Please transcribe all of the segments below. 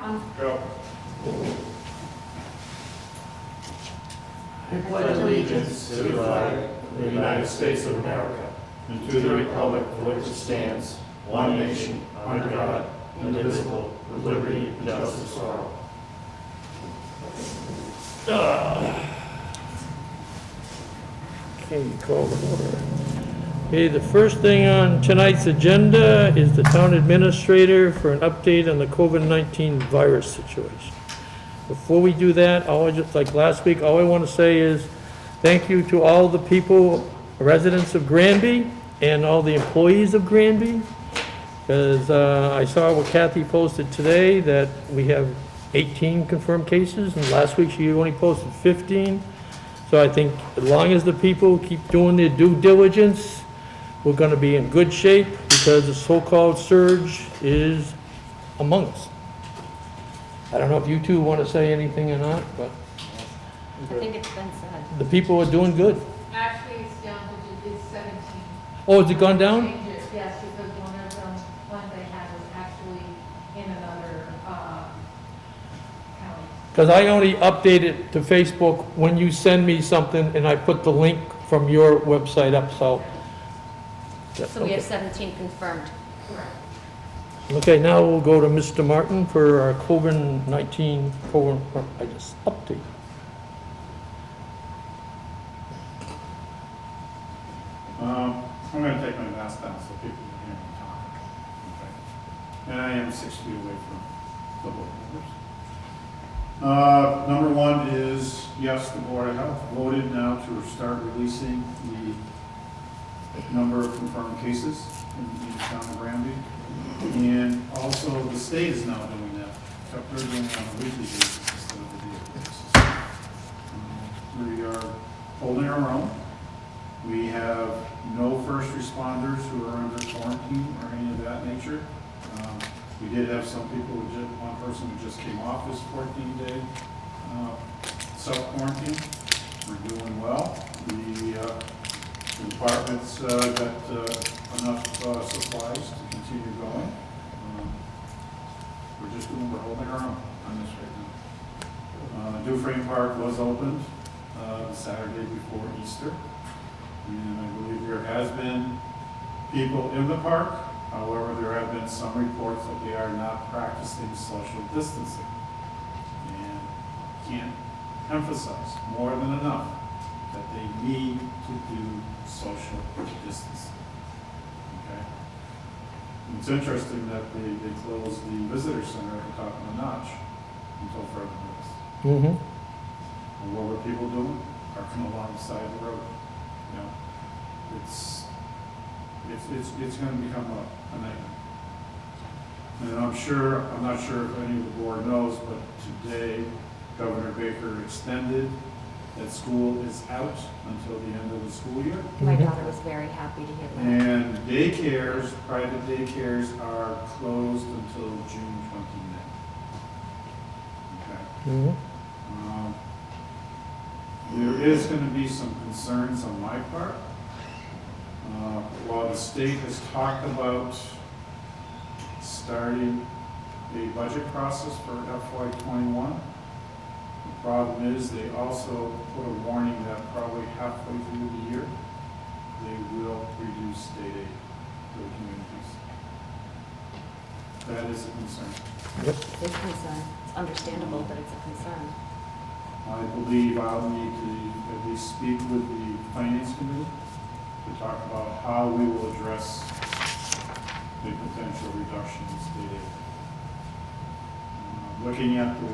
On. Go. I pledge allegiance to the flag of the United States of America and to the republic for which it stands, one nation, under God, indivisible, with liberty and justice for all. Okay, call to order. Okay, the first thing on tonight's agenda is the town administrator for an update on the COVID-19 virus situation. Before we do that, just like last week, all I want to say is thank you to all the people, residents of Granby, and all the employees of Granby, because I saw what Kathy posted today, that we have 18 confirmed cases, and last week she only posted 15. So I think as long as the people keep doing their due diligence, we're going to be in good shape, because the so-called surge is among us. I don't know if you two want to say anything or not, but I think it's been said. the people are doing good. Actually, it's down to, it's 17. Oh, has it gone down? Changes, yes, because one of them, one they had was actually in another county. Because I only update it to Facebook when you send me something, and I put the link from your website up, so. So we have 17 confirmed. Correct. Okay, now we'll go to Mr. Martin for our COVID-19 update. I'm going to take my mask down so people can hear me talk. Okay. And I am 6 feet away from the board members. Number one is, yes, the Board of Health voted now to start releasing the number of confirmed cases in the town of Granby. And also, the state is now doing that, except they're doing it on a weekly basis instead of a daily basis. We are holding our own. We have no first responders who are under quarantine or any of that nature. We did have some people, one person who just came off his 14-day self-quarantine. We're doing well. The department's got enough supplies to continue going. We're holding our own on this right now. Dufresne Park was opened the Saturday before Easter. And I believe there has been people in the park. However, there have been some reports that they are not practicing social distancing. And can't emphasize more than enough that they need to do social distancing. Okay? It's interesting that they closed the visitor center at the top of the notch until further notice. Mm-hmm. And what were people doing? Parking alongside the road. You know, it's going to become a nightmare. And I'm not sure if any of the board knows, but today Governor Baker extended that school is out until the end of the school year. My daughter was very happy to hear that. And daycares, private daycares are closed until June 29th. Okay. Mm-hmm. There is going to be some concerns on my part. While the state has talked about starting a budget process for FY21, the problem is they also put a warning that probably halfway through the year, they will reduce state aid to the communities. That is a concern. It's a concern. It's understandable, but it's a concern. I believe I'll need to at least speak with the Finance Committee to talk about how we will address the potential reduction in state aid. Looking at the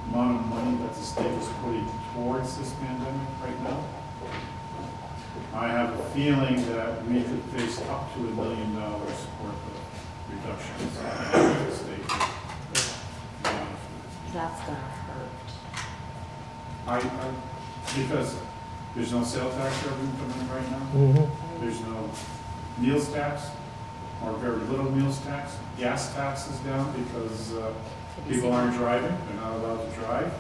amount of money that the state is putting towards this pandemic right now, I have a feeling that we could face up to $1 million worth of reductions in the state. That's gonna hurt. Because there's no sales tax revenue coming in right now. Mm-hmm. There's no meals tax, or very little meals tax. Gas tax is down because people aren't driving, they're not allowed to drive.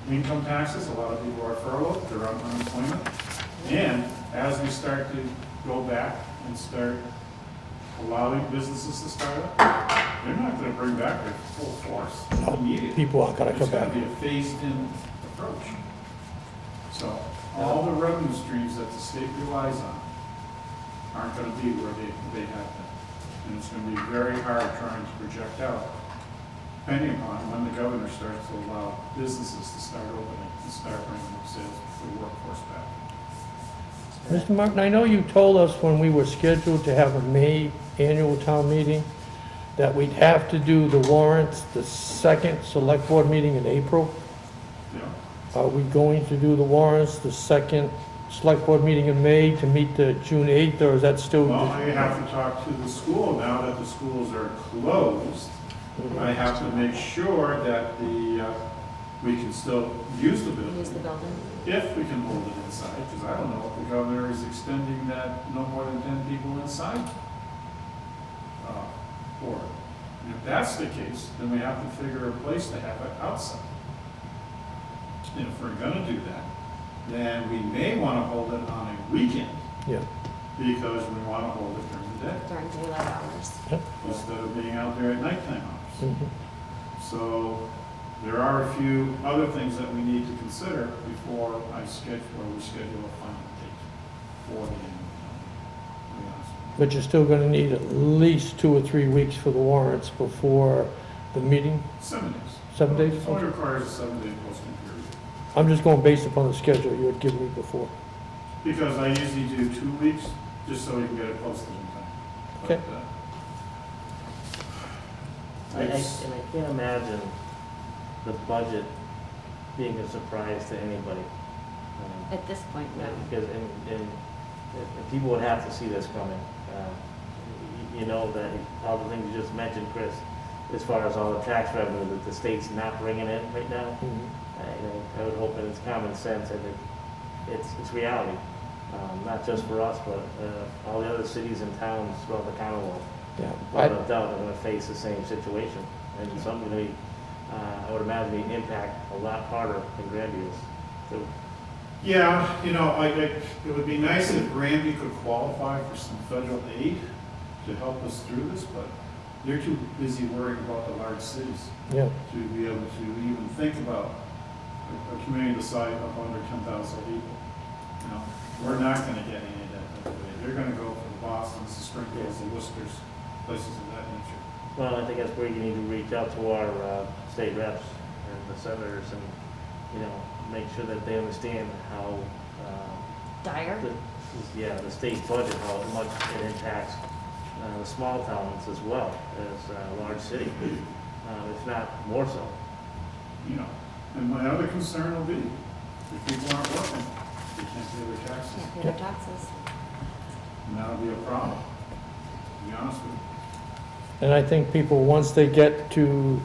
Income taxes, a lot of people are furloughed, they're on unemployment. And as we start to go back and start allowing businesses to start up, they're not gonna bring back their full force immediately. People aren't gonna come back. It's gonna be a phased-in approach. So all the revenue streams that the state relies on aren't gonna be where they have been. And it's gonna be very hard trying to project out, depending upon when the governor starts to allow businesses to start opening and start bringing up sales for the workforce back. Mr. Martin, I know you told us when we were scheduled to have a May annual town meeting that we'd have to do the warrants, the second select board meeting in April. Yeah. Are we going to do the warrants, the second select board meeting in May to meet the June 8th, or is that still? Well, I have to talk to the school now that the schools are closed. I have to make sure that we can still use the building. Use the building. If we can hold it inside, because I don't know if the governor is extending that no more than 10 people inside. For it. And if that's the case, then we have to figure a place to have it outside. And if we're gonna do that, then we may wanna hold it on a weekend, Yeah. because we wanna hold it during the day, During daylight hours. instead of being out there at nighttime hours. Mhm. So there are a few other things that we need to consider before we schedule a final date for the annual town meeting, to be honest. But you're still gonna need at least 2 or 3 weeks for the warrants before the meeting? 7 days. 7 days? It only requires a 7-day posting period. I'm just going based upon the schedule you had given me before. Because I usually do 2 weeks, just so we can get it posted in time. Okay. But, And I can't imagine the budget being a surprise to anybody. At this point, no. Because, and people would have to see this coming. You know, that all the things you just mentioned, Chris, as far as all the tax revenue that the state's not bringing in right now, I would hope that it's common sense and it's reality. Not just for us, but all the other cities and towns throughout the Commonwealth. Yeah. Without a doubt, are going to face the same situation. And something I would imagine the impact a lot harder than Granby is. So, yeah, you know, it would be nice if Granby could qualify for some federal aid to help us through this, but they're too busy worrying about the large cities Yeah. to be able to even think about a community the size of under 10,000 people. You know, we're not gonna get any of that type of aid. They're gonna go for the Bostons, the Springfields, the Worcesters, places of that nature. well, I think that's where you need to reach out to our state reps and the senators and, make sure that they understand how, Dire? the state's budget, how much it impacts the small towns as well as a large city, if not more so. You know, and my other concern will be, if people aren't working, they can't pay their taxes. Can't pay their taxes. And that'll be a problem, to be honest with you. And I think people, once they get to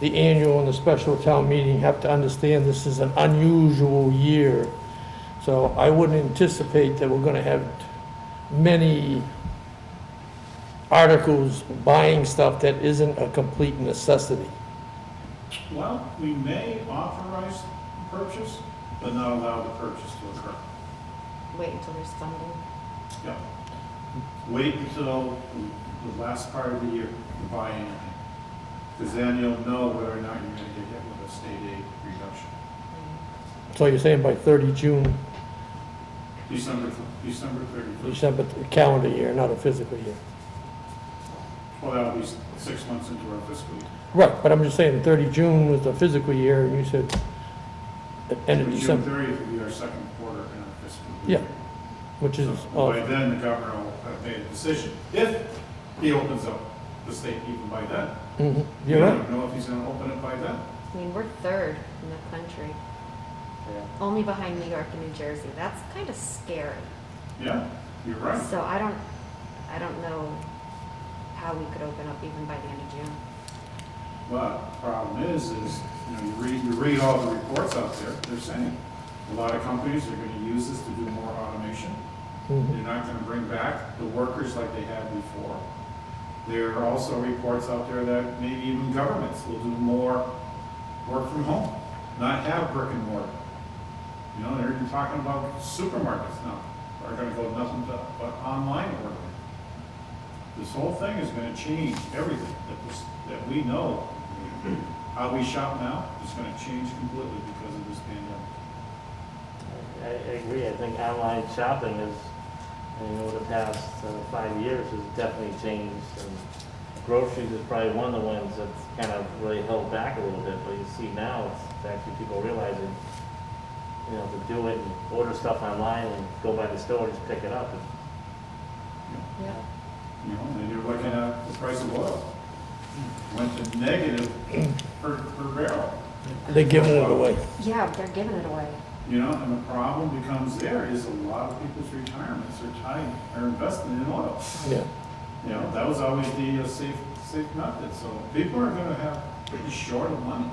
the annual and the special town meeting, have to understand this is an unusual year. So I wouldn't anticipate that we're gonna have many articles buying stuff that isn't a complete necessity. Well, we may authorize purchase, but not allow the purchase to occur. Wait until there's funding. Yeah. Wait until the last part of the year to buy anything. Because then you'll know whether or not you're gonna get hit with a state aid reduction. So you're saying by 30 June, December 31st. December, calendar year, not a physical year. Well, that'll be 6 months into our fiscal year. Right, but I'm just saying 30 June was the physical year, and you said end of June December, 30th will be our second quarter in our fiscal Yeah. year. which is, So by then, the governor will have made a decision, if he opens up the state even by then. you're We right. don't know if he's gonna open it by then. I mean, we're third in the country, Yeah. only behind New York and New Jersey. That's kind of scary. Yeah, you're right. So I don't know how we could open up even by the end of June. But the problem is, you read all the reports out there, they're saying, a lot of companies are gonna use this to do more automation. Mhm. They're not gonna bring back the workers like they had before. There are also reports out there that maybe even governments will do more work from home, not have brick and mortar. You know, they're even talking about supermarkets now, are gonna go nothing but online ordering. This whole thing is gonna change everything that we know. How we shop now is gonna change completely because of this pandemic. I agree, I think online shopping is, the past 5 years has definitely changed. And groceries is probably one of the ones that's kind of really held back a little bit, but you see now, it's actually people realizing, to do it and order stuff online and go by the store and just pick it up. Yeah. And you're looking at the price of oil. Went to negative per barrel. They're giving it away. Yeah, they're giving it away. And the problem becomes there is a lot of people's retirements are invested in oil. Yeah. That was always the safe method, so people are gonna have pretty short of money.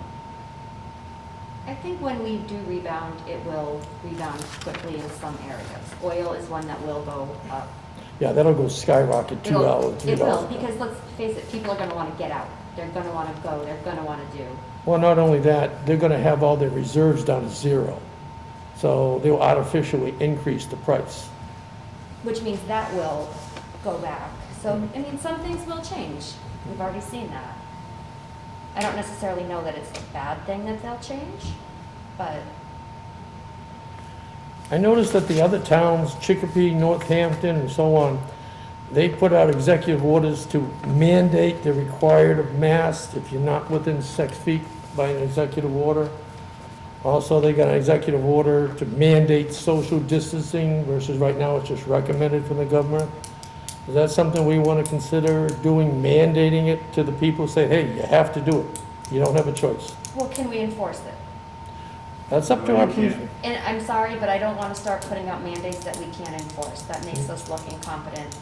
I think when we do rebound, it will rebound quickly in some areas. Oil is one that will go up. Yeah, that'll go skyrocket $2, $3. It will, because let's face it, people are gonna wanna get out. They're gonna wanna go, they're gonna wanna do. Well, not only that, they're gonna have all their reserves down to zero. So they'll artificially increase the price. Which means that will go back. So, some things will change. We've already seen that. I don't necessarily know that it's a bad thing that they'll change, but I noticed that the other towns, Chicopee, Northampton, and so on, they put out executive orders to mandate the required of masks if you're not within 6 feet by an executive order. Also, they got an executive order to mandate social distancing versus right now it's just recommended from the government. Is that something we want to consider doing, mandating it to the people, say, hey, you have to do it. You don't have a choice. well, can we enforce it? That's up to No, our you can't. people. And I'm sorry, but I don't wanna start putting out mandates that we can't enforce. That makes us look incompetent,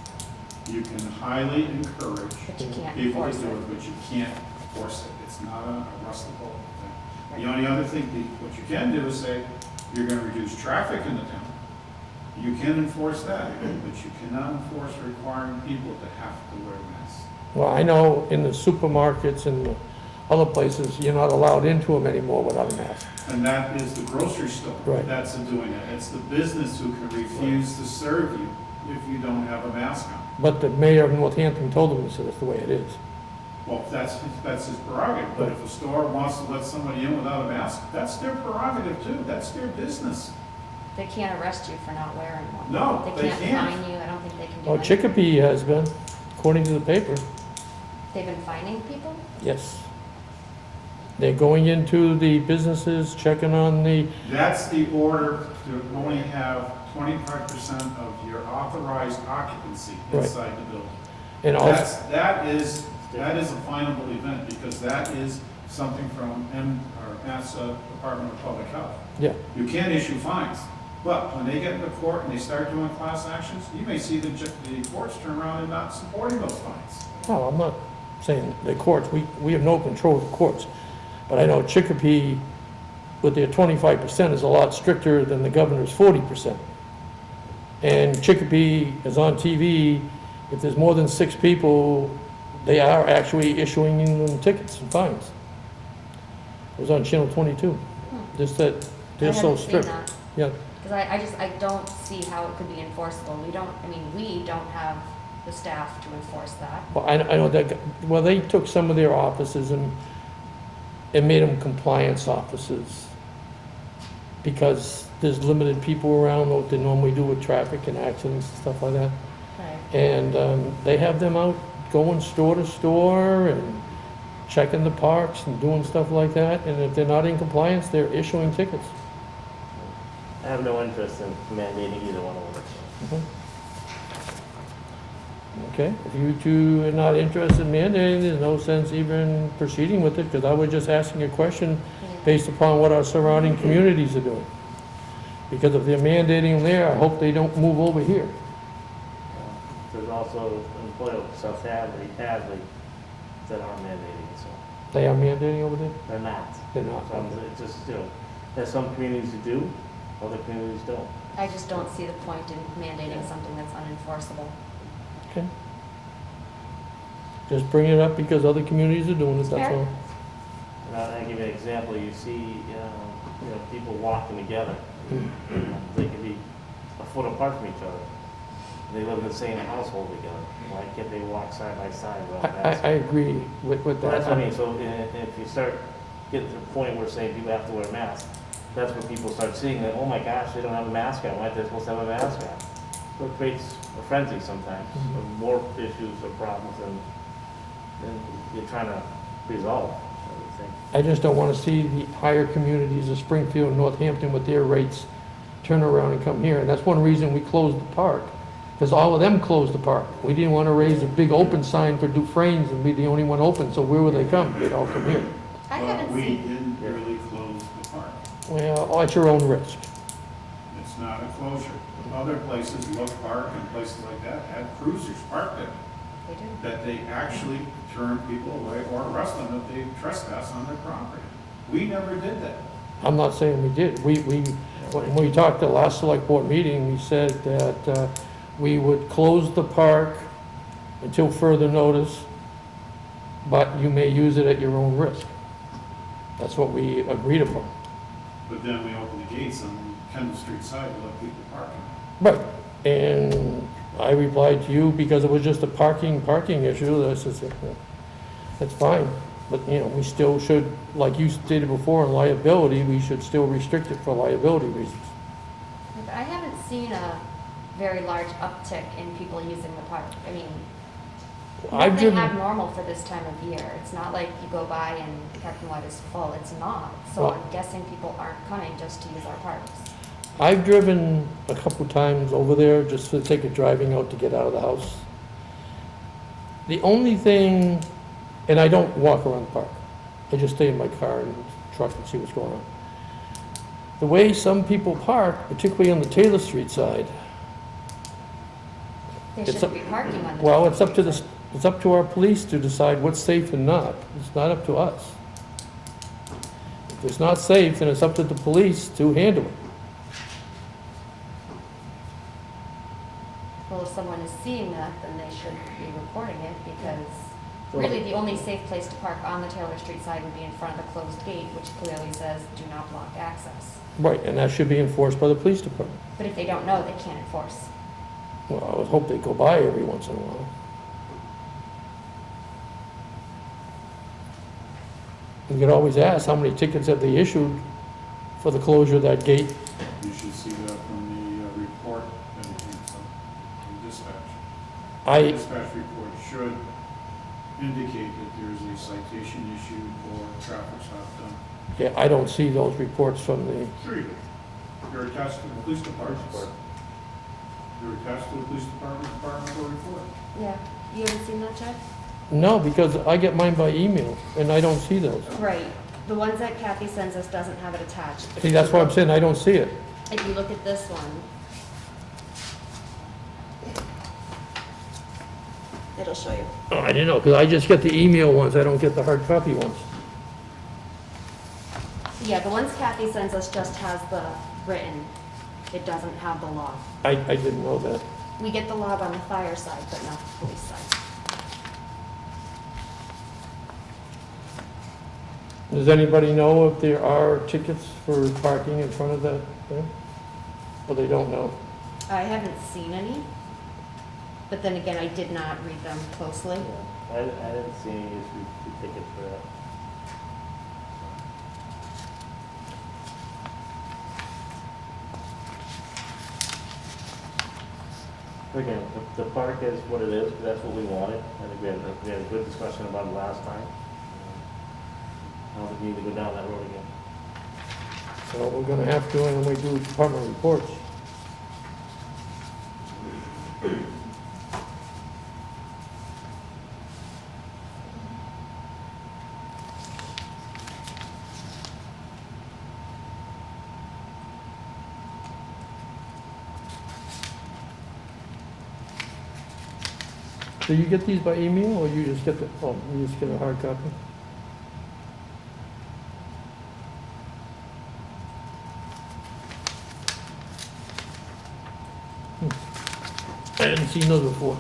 You can highly encourage but you can't people to enforce do it. it, but you can't force it. It's not a rustical thing. The only other thing, what you can do is say, you're gonna reduce traffic in the town. You can enforce that, but you cannot enforce requiring people to have to wear masks. Well, I know in the supermarkets and the other places, you're not allowed into them anymore without a mask. And that is the grocery store Right. that's doing it. It's the business who can refuse to serve you if you don't have a mask on. But the mayor of Northampton told them, he said, that's the way it is. Well, that's his prerogative, but if a store wants to let somebody in without a mask, that's their prerogative too, that's their business. They can't arrest you for not wearing one. No, they can't can't. fine you, I don't think they can do Well, anything. Chicopee has been, according to the paper, They've been fining people? yes. They're going into the businesses, checking on the, That's the order to only have 25% of your authorized occupancy Right. inside the building. and also, That is a finable event, because that is something from Mass Department of Public Health. yeah. You can't issue fines, but when they get into court and they start doing class actions, you may see the courts turn around and not supporting those fines. No, I'm not saying the courts, we have no control of the courts. But I know Chicopee, with their 25%, is a lot stricter than the governor's 40%. And Chicopee is on TV, if there's more than 6 people, they are actually issuing them tickets and fines. It was on Channel 22, just that they're so strict. I haven't seen Yeah, that, because I don't see how it could be enforceable. We don't have the staff to enforce that. well, I know that, well, they took some of their offices and made them compliance offices, because there's limited people around, what they normally do with traffic and accidents and stuff like that. Right. And they have them out going store to store and checking the parks and doing stuff like that, and if they're not in compliance, they're issuing tickets. I have no interest in mandating either one of them. Mhm. Okay, if you two are not interested in mandating, there's no sense even proceeding with it, because I was just asking a question based upon what our surrounding communities are doing. Because if they're mandating there, I hope they don't move over here. There's also employer, South Hadley, that are mandating, so They are mandating over there? they're not. They're not. So it's just, there's some communities who do, other communities don't. I just don't see the point in mandating something that's unenforceable. Okay. Just bring it up because other communities are doing it, that's Fair. all. And I'll give you an example, you see, people walking together. They can be a foot apart from each other. They live in the same household together. why can't they walk side by side I, without I masks? agree with Well, that. that's what I mean, so if you start getting to the point where saying people have to wear masks, that's when people start seeing that, oh my gosh, they don't have a mask on, why are they supposed to have a mask on? So it creates a frenzy sometimes, of more issues or problems than you're trying to resolve, I would think. I just don't want to see the higher communities of Springfield and Northampton with their rates turn around and come here. And that's one reason we closed the park, because all of them closed the park. We didn't want to raise a big open sign for Dufresne's and be the only one open, so where would they come? They'd all come here. I Well, haven't we seen, didn't really close the park. Well, at your own risk. It's not a closure. Other places, Look Park and places like that, had cruisers parked there, they do. that they actually turn people away or arrest them if they trespass on their property. We never did that. I'm not saying we did. When we talked at the last select board meeting, we said that we would close the park until further notice, but you may use it at your own risk. That's what we agreed upon. But then we opened the gates on Kendall Street side to let people park in. Right, and I replied to you because it was just a parking issue, that's fine. But, we still should, like you stated before, in liability, we should still restrict it for liability reasons. I haven't seen a very large uptick in people using the park. I mean, I've nothing driven, abnormal for this time of year. It's not like you go by and the parking lot is full. It's not. So Well- I'm guessing people aren't coming just to use our parks. I've driven a couple times over there just for the sake of driving out to get out of the house. The only thing, and I don't walk around the park, I just stay in my car and truck and see what's going on. The way some people park, particularly on the Taylor Street side, They It's shouldn't up- be parking on the. well, it's up to street. it's up to our police to decide what's safe and not. It's not up to us. If it's not safe, then it's up to the police to handle it. Well, if someone is seeing that, then they should be reporting it because So- really the only safe place to park on the Taylor Street side would be in front of the closed gate, which clearly says do not block access. Right, and that should be enforced by the police department. But if they don't know, they can't enforce. Well, I would hope they go by every once in a while. You could always ask, how many tickets have they issued for the closure of that gate? You should see that from the report that it came from dispatch. The I, dispatch report should indicate that there's a citation issued or traffic stop done. yeah, I don't see those reports from the, Sure you do. They're attached to the police department. They're attached to the police departmental report. Yeah, you haven't seen that, Jeff? no, because I get mine by email, and I don't see those. Right. The ones that Kathy sends us doesn't have it attached. But See, if that's you what I'm look- saying, I don't see it. If you look at this one, it'll show you. Oh, I didn't know, because I just get the email ones, I don't get the hard copy ones. Yeah, the ones Kathy sends us just has the written. It doesn't have the log. I didn't know that. We get the log on the fire side, but not the police side. Does anybody know if there are tickets for parking in front of that thing? Or they don't know? I haven't seen any, but then again, I did not read them closely. Yeah, I didn't see any issue with tickets for that. Again, the park is what it is, that's what we wanted. I think we had a good discussion about it last time. I don't think we need to go down that road again. So we're gonna have to when we do department reports. Do you get these by email, or you just get you just get a hard copy? I hadn't seen those before.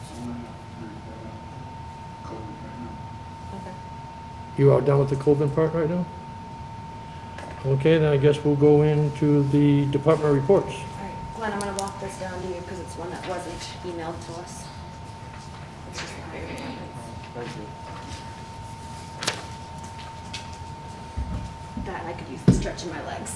Someone have to read that out. Code You are done with the Coben part right now? Okay, then I guess we'll go into the department reports. All right, Glenn, I'm gonna walk this down to you because it's one that wasn't emailed to us. It's just the highway department. Thank you. That and I could use the stretch in my legs.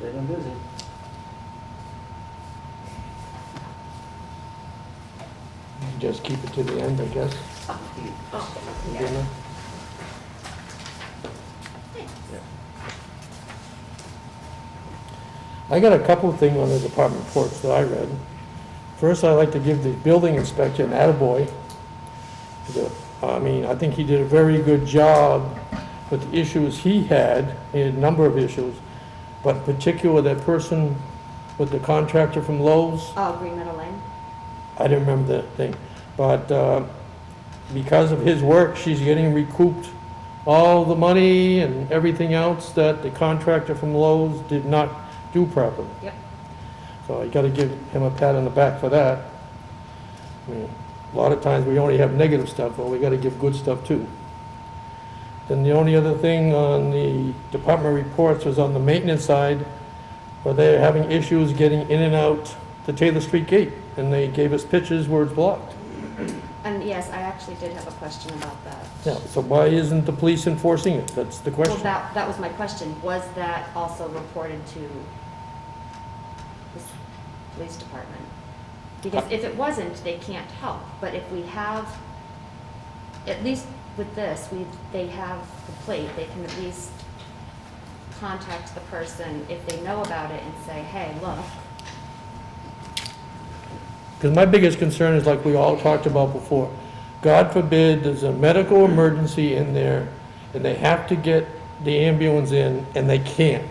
They've been busy. Just keep it to the end, I guess. You good now? I got a couple of things on the department reports that I read. First, I'd like to give the building inspector an attaboy. I mean, I think he did a very good job with the issues he had a number of issues, but in particular, that person with the contractor from Lowe's, Oh, Green Meadow Lane? I didn't remember the thing, but because of his work, she's getting recouped all the money and everything else that the contractor from Lowe's did not do properly. Yep. So I gotta give him a pat on the back for that. I mean, a lot of times we only have negative stuff, but we gotta give good stuff too. Then the only other thing on the department reports was on the maintenance side, where they're having issues getting in and out the Taylor Street gate, and they gave us pictures where it's blocked. And yes, I actually did have a question about that. Yeah, so why isn't the police enforcing it? That's the Well, question. that was my question. Was that also reported to the police department? Because if it wasn't, they can't help. But if we have, at least with this, they have the plate, they can at least contact the person if they know about it and say, hey, look. Because my biggest concern is like we all talked about before. God forbid there's a medical emergency in there and they have to get the ambulance in and they can't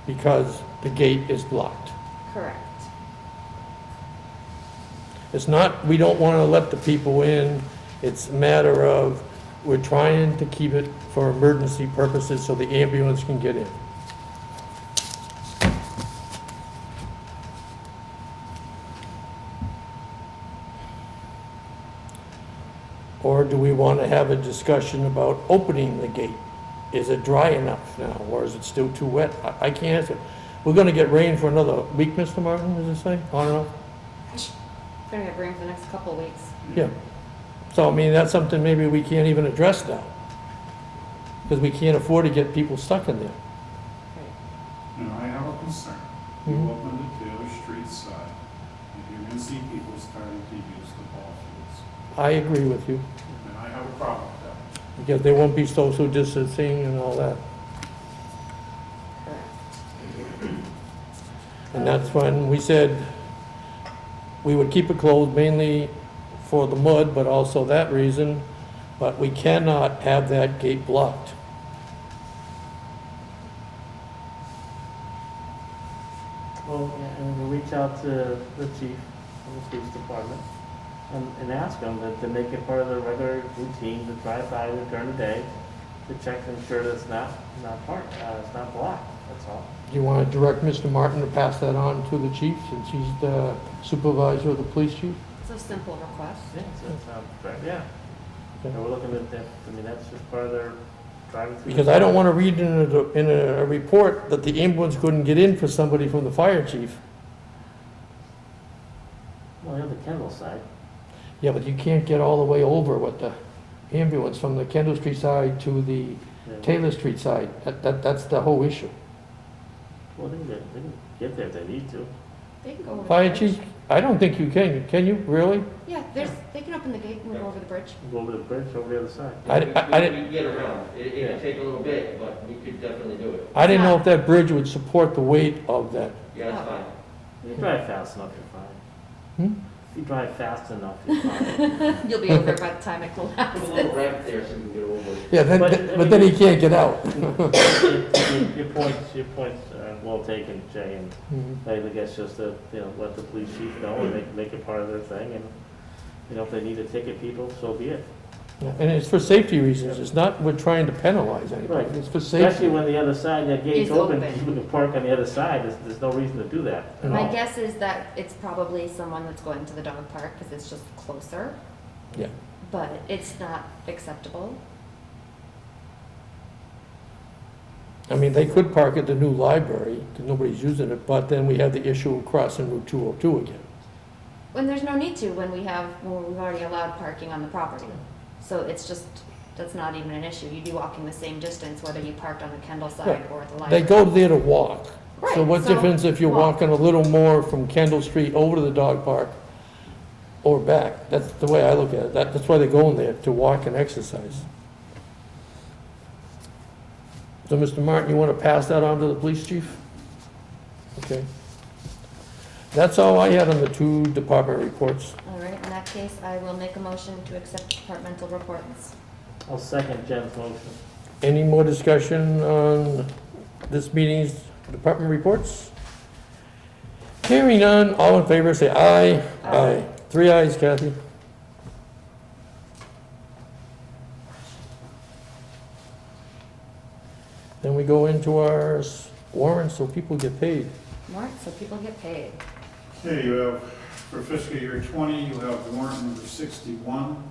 because the gate is blocked. Correct. It's not, we don't want to let the people in. It's a matter of we're trying to keep it for emergency purposes so the ambulance can get in. Or do we want to have a discussion about opening the gate? Is it dry enough now, or is it still too wet? I can't answer. We're going to get rain for another week, Mr. Martin, does it say, on and off? We're gonna have rain for the next couple of weeks. Yeah. So, I mean, that's something maybe we can't even address now. Because we can't afford to get people stuck in there. Right. You know, I have a concern. You Mhm. open the Taylor Street side, and you're gonna see people starting to use the ball fields. I agree with you, And I have a problem with that. because they won't be social distancing and all that. Correct. And that's when we said we would keep it closed mainly for the mud, but also that reason, but we cannot have that gate blocked. Well, and we'll reach out to the chief of the police department and ask them to make it part of their regular routine to drive by there during the day to check and ensure that it's not it's not blocked, that's all. Do you want to direct Mr. Martin to pass that on to the chief, since he's the supervisor of the police chief? It's a simple request. Yeah, so it sounds correct, yeah. And we're looking at that, I mean, that's just part of their driving through. Because I don't want to read in a report that the ambulance couldn't get in for somebody from the fire chief. Well, on the Kendall side. Yeah, but you can't get all the way over with the ambulance from the Kendall Street side to the Yeah. Taylor Street side. That's the whole issue. Well, they can get there if they need to. They can go over the Fire bridge. chief, I don't think you can you, really? Yeah, they can open the gate and go over the bridge. Go over the bridge, over the other side. I We didn't, can get around. It'd take a little bit, but we could definitely do it. I didn't know if that bridge would support the weight of that. Yeah, that's fine. If you drive fast enough, you're fine. Hmm? If you drive fast enough, you're fine. You'll be over by the time it Put a little collapses. ramp there so we can get over. Yeah, but then he can't get out. Your points are well taken, Jay, and Mhm. I think it's just to, let the police chief know and make it part of their thing, and, if they need to ticket people, so be it. Yeah, and it's for safety reasons, it's not, we're trying to penalize anybody, Right. it's for Especially safety. when the other side, that gate's It's open, open. people can park on the other side, there's no reason to do that at My all. guess is that it's probably someone that's going to the dog park because it's just closer, Yeah, but it's not acceptable. I mean, they could park at the new library, because nobody's using it, but then we have the issue of crossing Route 202 again. When there's no need to, when we've already allowed parking on the property. So it's just, that's not even an issue. You'd be walking the same distance whether you parked on the Kendall side Right. or at the They library. go there to walk. So Right, what so difference if you're walk. walking a little more from Kendall Street over to the dog park or back? That's the way I look at it. That's why they're going there, to walk and exercise. So, Mr. Martin, you want to pass that on to the police chief? Okay. That's all I had on the two department reports. All right, in that case, I will make a motion to accept departmental reports. I'll second Jen's motion. Any more discussion on this meeting's department reports? Hearing none, all in favor, say aye. Aye. 3 ayes, Kathy. Then we go into our warrants so people get paid. Warrant, so people get paid. Okay, you have, for fiscal year 20, you have warrant number 61,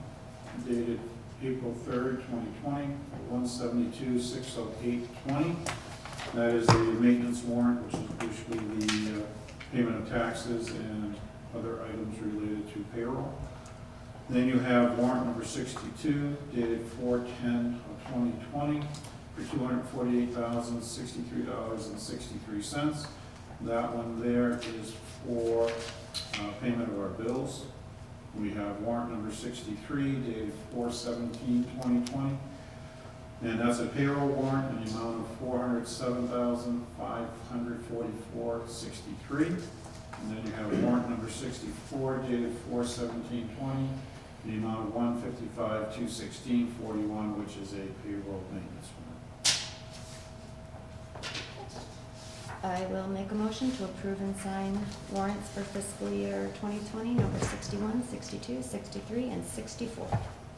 dated April 3rd, 2020, for $172,608.20. That is the maintenance warrant, which is basically the payment of taxes and other items related to payroll. Then you have warrant number 62, dated 4/10 of 2020, for $248,063.63. That one there is for payment of our bills. We have warrant number 63, dated 4/17/2020, and that's a payroll warrant in the amount of $407,544.63. And then you have warrant number 64, dated 4/17/20, in the amount of $155,216.41, which is a payroll maintenance warrant. I will make a motion to approve and sign warrants for fiscal year 2020, number 61, 62, 63, and 64.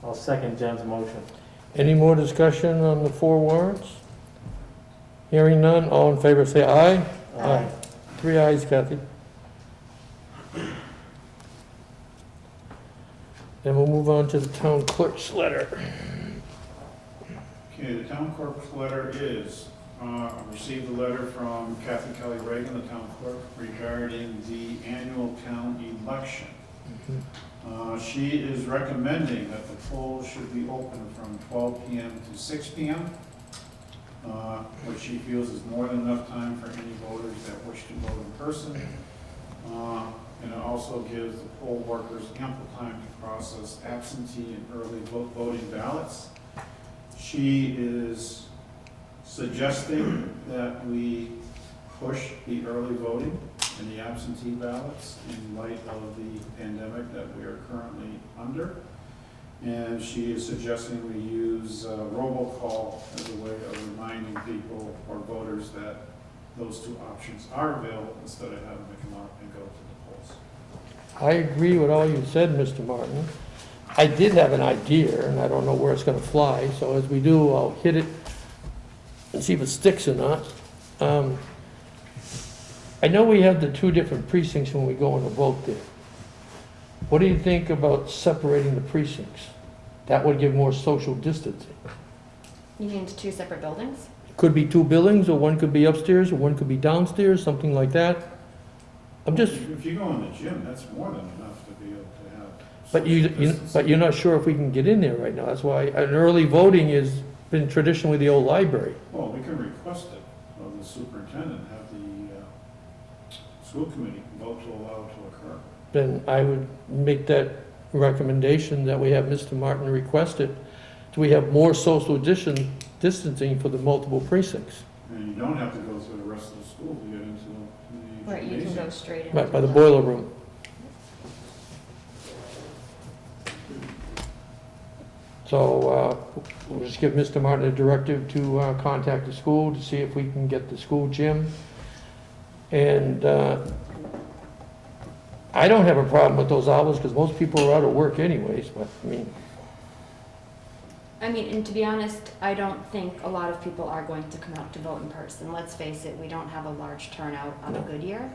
I'll second Jen's motion. Any more discussion on the 4 warrants? Hearing none, all in favor, say aye. Aye. 3 ayes, Kathy. Then we'll move on to the town clerk's letter. Okay, the town clerk's letter is, I received a letter from Kathy Kelly Reagan, the town clerk, regarding the annual town election. She is recommending that the polls should be open from 12 p.m. to 6 p.m., which she feels is more than enough time for any voters that wish to vote in person. And it also gives the poll workers ample time to process absentee and early voting ballots. She is suggesting that we push the early voting and the absentee ballots in light of the pandemic that we are currently under. And she is suggesting we use robocall as a way of reminding people or voters that those two options are available instead of having to come out and go to the polls. I agree with all you said, Mr. Martin. I did have an idea, and I don't know where it's gonna fly, so as we do, I'll hit it and see if it sticks or not. I know we have the 2 different precincts when we go in to vote there. What do you think about separating the precincts? That would give more social distancing. You mean 2 separate buildings? Could be 2 buildings, or one could be upstairs, or one could be downstairs, something like that. I'm just, If you go in the gym, that's more than enough to be able to have. but but you're not sure if we can get in there right now. That's why an early voting has been traditionally the old library. Well, we can request it of the superintendent, have the school committee can vote to allow it to occur. Then I would make that recommendation that we have Mr. Martin request it. Do we have more social distancing for the multiple precincts? And you don't have to go through the rest of the school to get into the Right, you can go gymnasium. straight in. Right, by the boiler room. So, we'll just give Mr. Martin a directive to, contact the school to see if we can get the school gym. And, I don't have a problem with those hours, because most people are out of work anyways, but, I mean, and to be honest, I don't think a lot of people are going to come out to vote in person. Let's face it, we don't have a large turnout on a good year.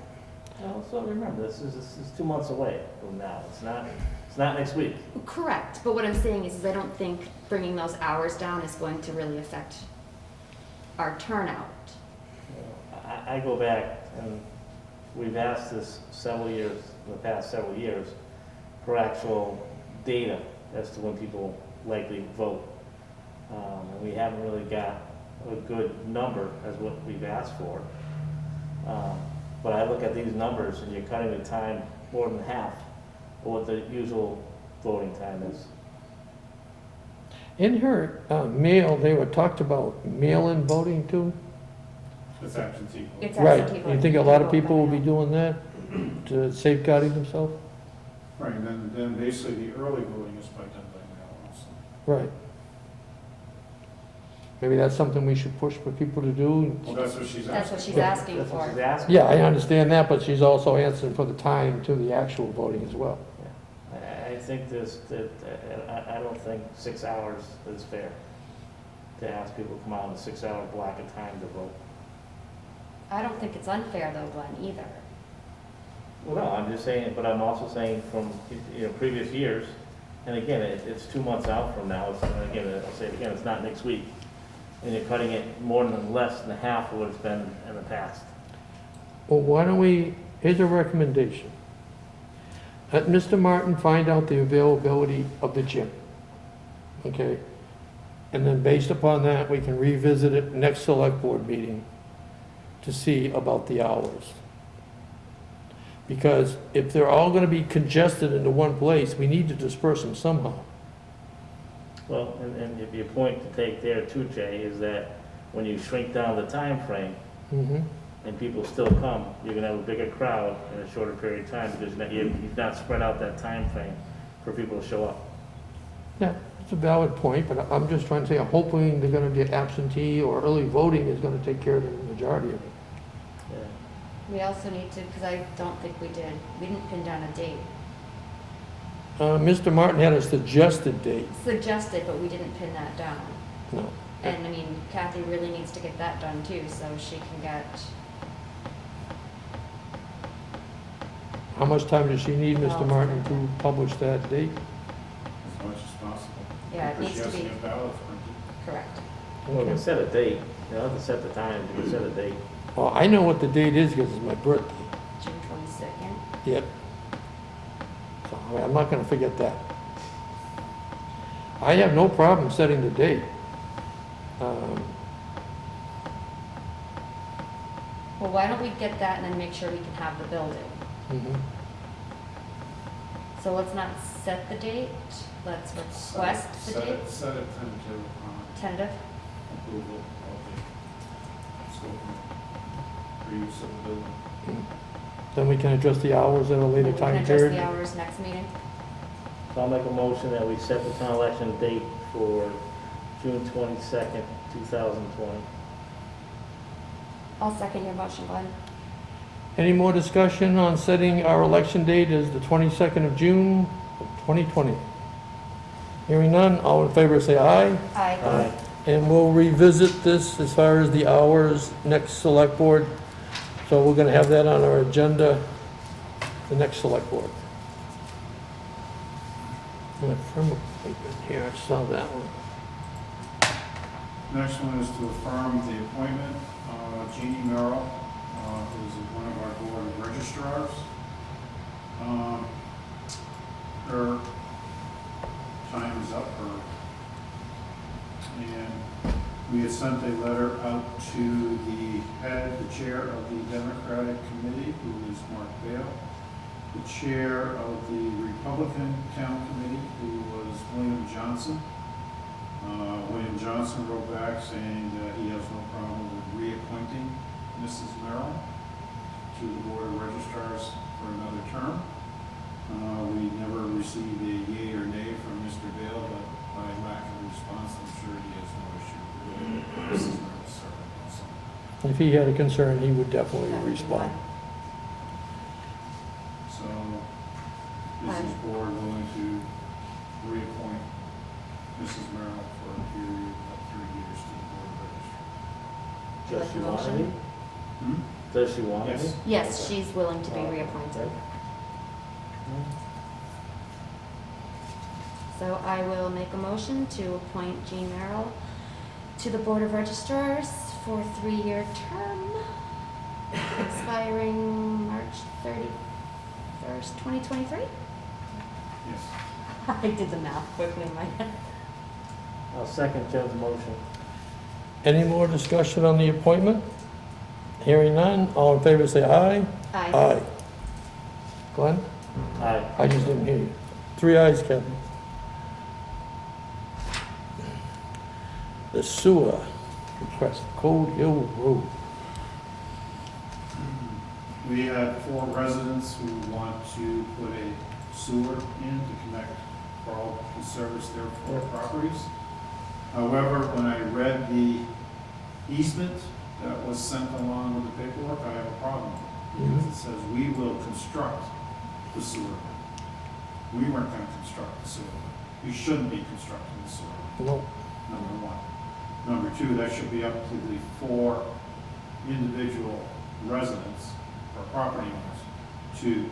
Also, remember, this is 2 months away from now. It's not next week. Correct, but what I'm saying is I don't think bringing those hours down is going to really affect our turnout. I go back, and we've asked this several years, in the past several years, for actual data as to when people likely vote. And we haven't really got a good number as what we've asked for. But I look at these numbers, and you're cutting the time more than half of what the usual voting time is. In her, mail, they were talked about mail-in voting too? It's absentee. It's Right, absentee you voting. think a lot of Vote by people will be mail. doing that to safeguarding themselves? Right, and then basically the early voting is by done by mail also. Right. Maybe that's something we should push for people to do. Well, that's what she's asking. That's what she's Yeah, asking That's what she's for. asking. Yeah, I understand that, but she's also answering for the time to the actual voting as well. I think I don't think 6 hours is fair to ask people to come out in a 6-hour block of time to vote. I don't think it's unfair though, Glenn, either. Well, no, I'm just saying, but I'm also saying from, previous years, and again, it's 2 months out from now, and again, I'll say it again, it's not next week. And you're cutting it more than less than half of what it's been in the past. Well, why don't we, here's a recommendation. Let Mr. Martin find out the availability of the gym, okay? And then based upon that, we can revisit it next select board meeting to see about the hours. Because if they're all gonna be congested into one place, we need to disperse them somehow. Well, and if your point to take there too, Jay, is that when you shrink down the time frame Mm-hmm. and people still come, you're gonna have a bigger crowd in a shorter period of time because you've not spread out that time frame for people to show up. Yeah, it's a valid point, but I'm just trying to say, I'm hoping they're gonna get absentee or early voting is gonna take care of the majority of it. Yeah. We also need to, because I don't think we didn't pin down a date. Mr. Martin had a suggested date. Suggested, but we didn't pin that down. No. And I mean, Kathy really needs to get that done too, so she can get, How much time does she need, Mr. Well, Martin, to publish that date? As much as possible. Yeah, it Because needs to she has be- get ballots printed. correct. Well, we can set a date. You don't have to set the time, you can set a date. Well, I know what the date is because it's my birthday. June 22nd. Yep. So I'm not gonna forget that. I have no problem setting the date. Well, why don't we get that and then make sure we can have the building? Mhm. So let's not set the date, let's request the Set it- date, Set it tentative tentative. approval of the school committee, reuse of the building. Then we can adjust the hours at a later And we can time adjust the period. hours next meeting. So I'll make a motion that we set the town election date for June 22nd, 2020. I'll second your motion, Glenn. Any more discussion on setting our election date as the 22nd of June of 2020? Hearing none, all in favor say aye. Aye. Aye. And we'll revisit this as far as the hours next select board. So we're gonna have that on our agenda, the next select board. And from here, I saw that one. Next one is to affirm the appointment, Jeannie Merrill, who is one of our board of registrars. Her time is up, and We had sent a letter out to the head, the chair of the Democratic Committee, who is Mark Bale, the chair of the Republican Town Committee, who was William Johnson. William Johnson wrote back saying that he has no problem with reappointing Mrs. Merrill to the Board of Registrars for another term. We never received a yea or nay from Mr. Bale, but by lack of response, I'm sure he has no issue with Mrs. Merrill serving also. If he had a concern, he would definitely That would be respond. So, is this board willing to reappoint Mrs. Merrill for a period of 3 years to the Board of Registrars? Would you Does like she a want motion? to be? Hmm? Does she want to be? Yes. Yes, she's willing to be Oh, reappointed. okay. So I will make a motion to appoint Jean Merrill to the Board of Registrars for a 3-year term, expiring March 31st, 2023? Yes. I did the math quickly in my head. I'll second Jim's motion. Any more discussion on the appointment? Hearing none, all in favor say aye. Aye. Glenn? Aye. I just didn't hear you. 3 ayes, Kevin. The sewer request, Cold Hill Road. We had 4 residents who want to put a sewer in to connect for all the service their 4 properties. However, when I read the easement that was sent along with the paperwork, I have a problem. Because it says, we will construct the sewer. We weren't going to construct the sewer. We shouldn't be constructing the sewer, No, number 1. Number 2, that should be up to the 4 individual residents or property owners to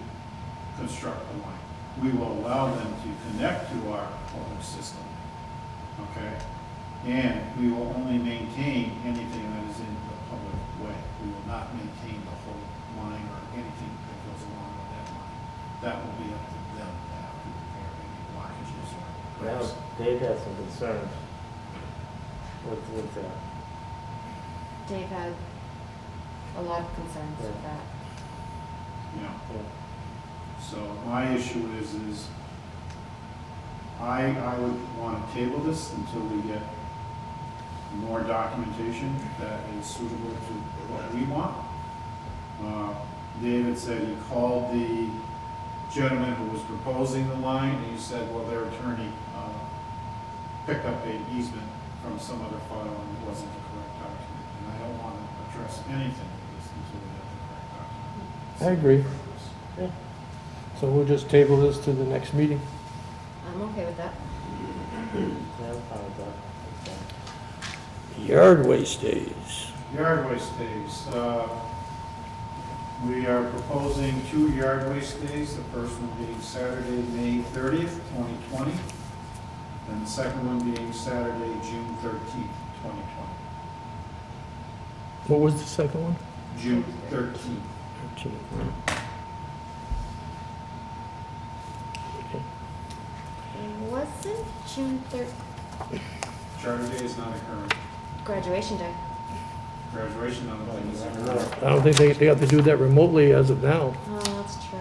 construct the line. We will allow them to connect to our public system, okay? And we will only maintain anything that is in the public way. We will not maintain the whole line or anything that goes along with that line. That will be up to them to have to repair any blockages or Now, cracks. Dave has some concerns with that. Dave had a lot of concerns with Yeah. that. You know, Yeah. so my issue is I would want to table this until we get more documentation that is suitable to what we want. David said he called the gentleman who was proposing the line, and he said, well, their attorney picked up an easement from some other file and it wasn't the correct document. And I don't want to address anything with this until we have the correct document. I agree. Yeah. So we'll just table this to the next meeting. I'm okay with that. Yeah, I'm fine with that. Okay. Yard waste days. Yard waste days. We are proposing 2 yard waste days, the first one being Saturday, May 30th, 2020, and the second one being Saturday, June 13th, 2020. What was the second one? June 13th. 13. Okay. Wasn't June 3rd Charter Day is not occurring. graduation day? Graduation, I don't think is occurring. I don't think they have to do that remotely as of now. Oh, that's true.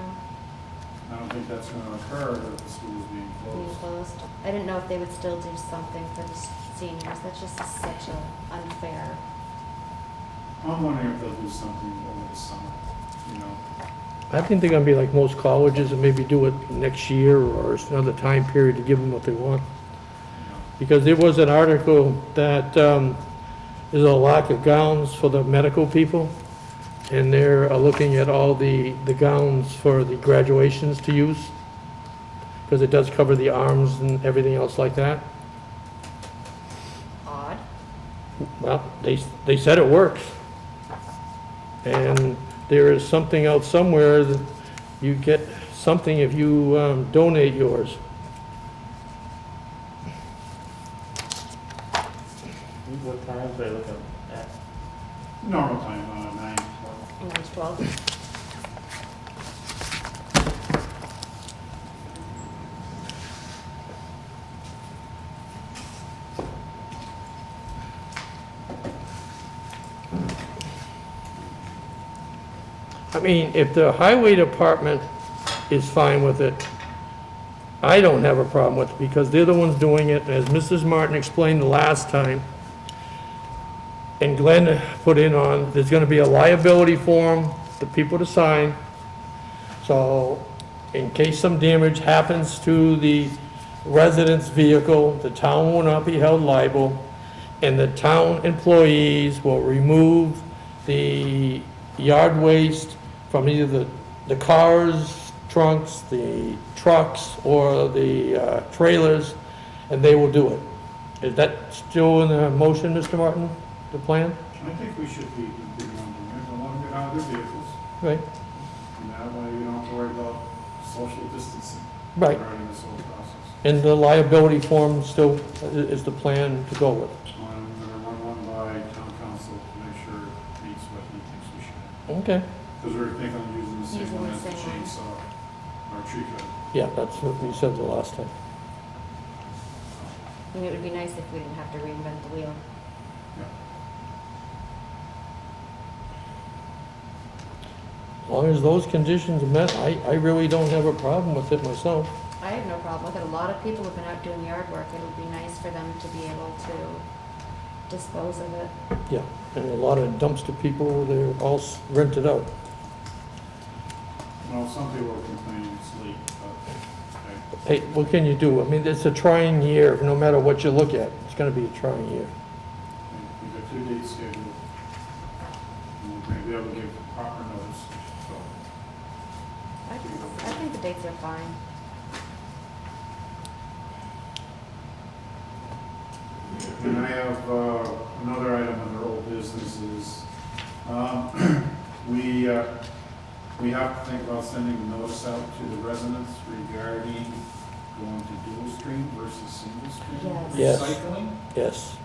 I don't think that's going to occur if the school is being Being closed. closed. I didn't know if they would still do something for the seniors. That's just such a unfair. I'm wondering if they'll do something over the summer, you know. I think they're gonna be like most colleges and maybe do it next year or another time period to give them what they want. you know. Because there was an article that there's a lack of gowns for the medical people, and they're looking at all the gowns for the graduations to use, because it does cover the arms and everything else like that. Odd. Well, they said it works. And there is something out somewhere that you get something if you donate yours. What times are they looking at? Normal time, 9, 12. And then 12. I mean, if the highway department is fine with it, I don't have a problem with it, because they're the ones doing it, and as Mrs. Martin explained the last time, and Glenn put in on, there's gonna be a liability form, the people to sign. So, in case some damage happens to the resident's vehicle, the town will not be held liable, and the town employees will remove the yard waste from either the cars, trunks, the trucks, or the trailers, and they will do it. Is that still in the motion, Mr. Martin, the plan? I think we should be the one doing it, the one get out of their vehicles, Right, and that way you don't have to worry about social distancing right. regarding this whole process. And the liability form still is the plan to go with? I'm gonna run one by town council to make sure it meets what he thinks we should have. Okay, Because we're thinking of using the same Using one the as the same one. chainsaw, or tree cutter. yeah, that's what we said the last time. And it would be nice if we didn't have to reinvent the wheel. As long as those conditions are met, I really don't have a problem with it myself. I have no problem with it. A lot of people have been out doing yard work. It would be nice for them to be able to dispose of it. Yeah, and a lot of dumpster people, they're all rented out. Well, some people are complaining it's late, but, Hey, what can you do? I mean, it's a trying year, no matter what you look at. It's gonna be a trying year. we've got 2 dates scheduled. And we'll be able to give proper notice, so. I think the dates are fine. And I have another item under old business is, we have to think about sending a notice out to the residents regarding going to dual stream versus single stream Yes. Yes. recycling. Yes.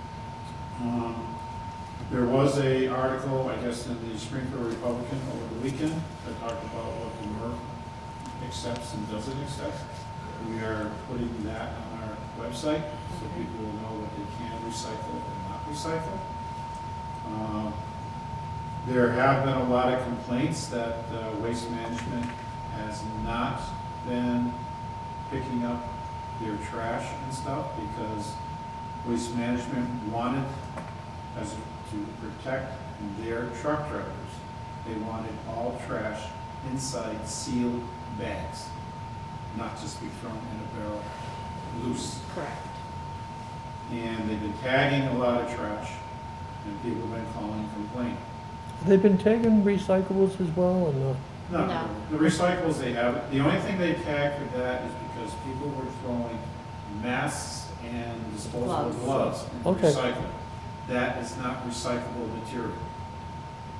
There was a article, I guess, in the Springfield Republican over the weekend that talked about what the MERV accepts and doesn't accept. We are putting that on our website so people will know what they can recycle and not recycle. There have been a lot of complaints that Waste Management has not been picking up their trash and stuff because Waste Management wanted, to protect their truck drivers, they wanted all trash inside sealed bags, not just be thrown in a barrel loose. Correct. And they've been tagging a lot of trash, and people have been calling and complaining. They've been taking recyclables as well, and, No. The recyclables they have, the only thing they tag for that is because people were throwing masks and disposable gloves into Okay. recycling. That is not recyclable material.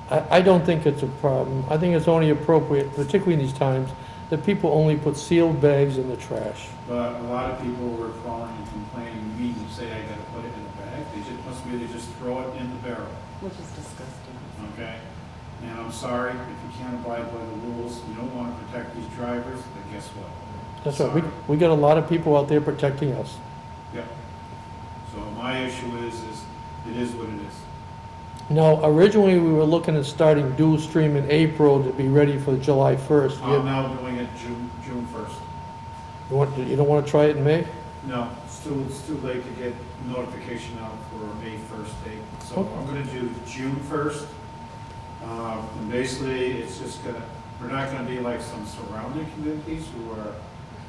I don't think it's a problem. I think it's only appropriate, particularly in these times, that people only put sealed bags in the trash. But a lot of people were calling and complaining, you mean to say I gotta put it in a bag? Must be they just throw it in the barrel, Which is disgusting. okay? And I'm sorry, if you can't abide by the rules, you don't wanna protect these drivers, then guess what? That's right, Sorry. we got a lot of people out there protecting us. Yep. So my issue is it is what it is. Now, originally, we were looking at starting dual stream in April to be ready for July 1st. I'm now doing it June 1st. You don't want to try it in May? No, it's too late to get notification out for May 1st date. So Okay. I'm gonna do June 1st. And basically, it's just we're not gonna be like some surrounding communities who are,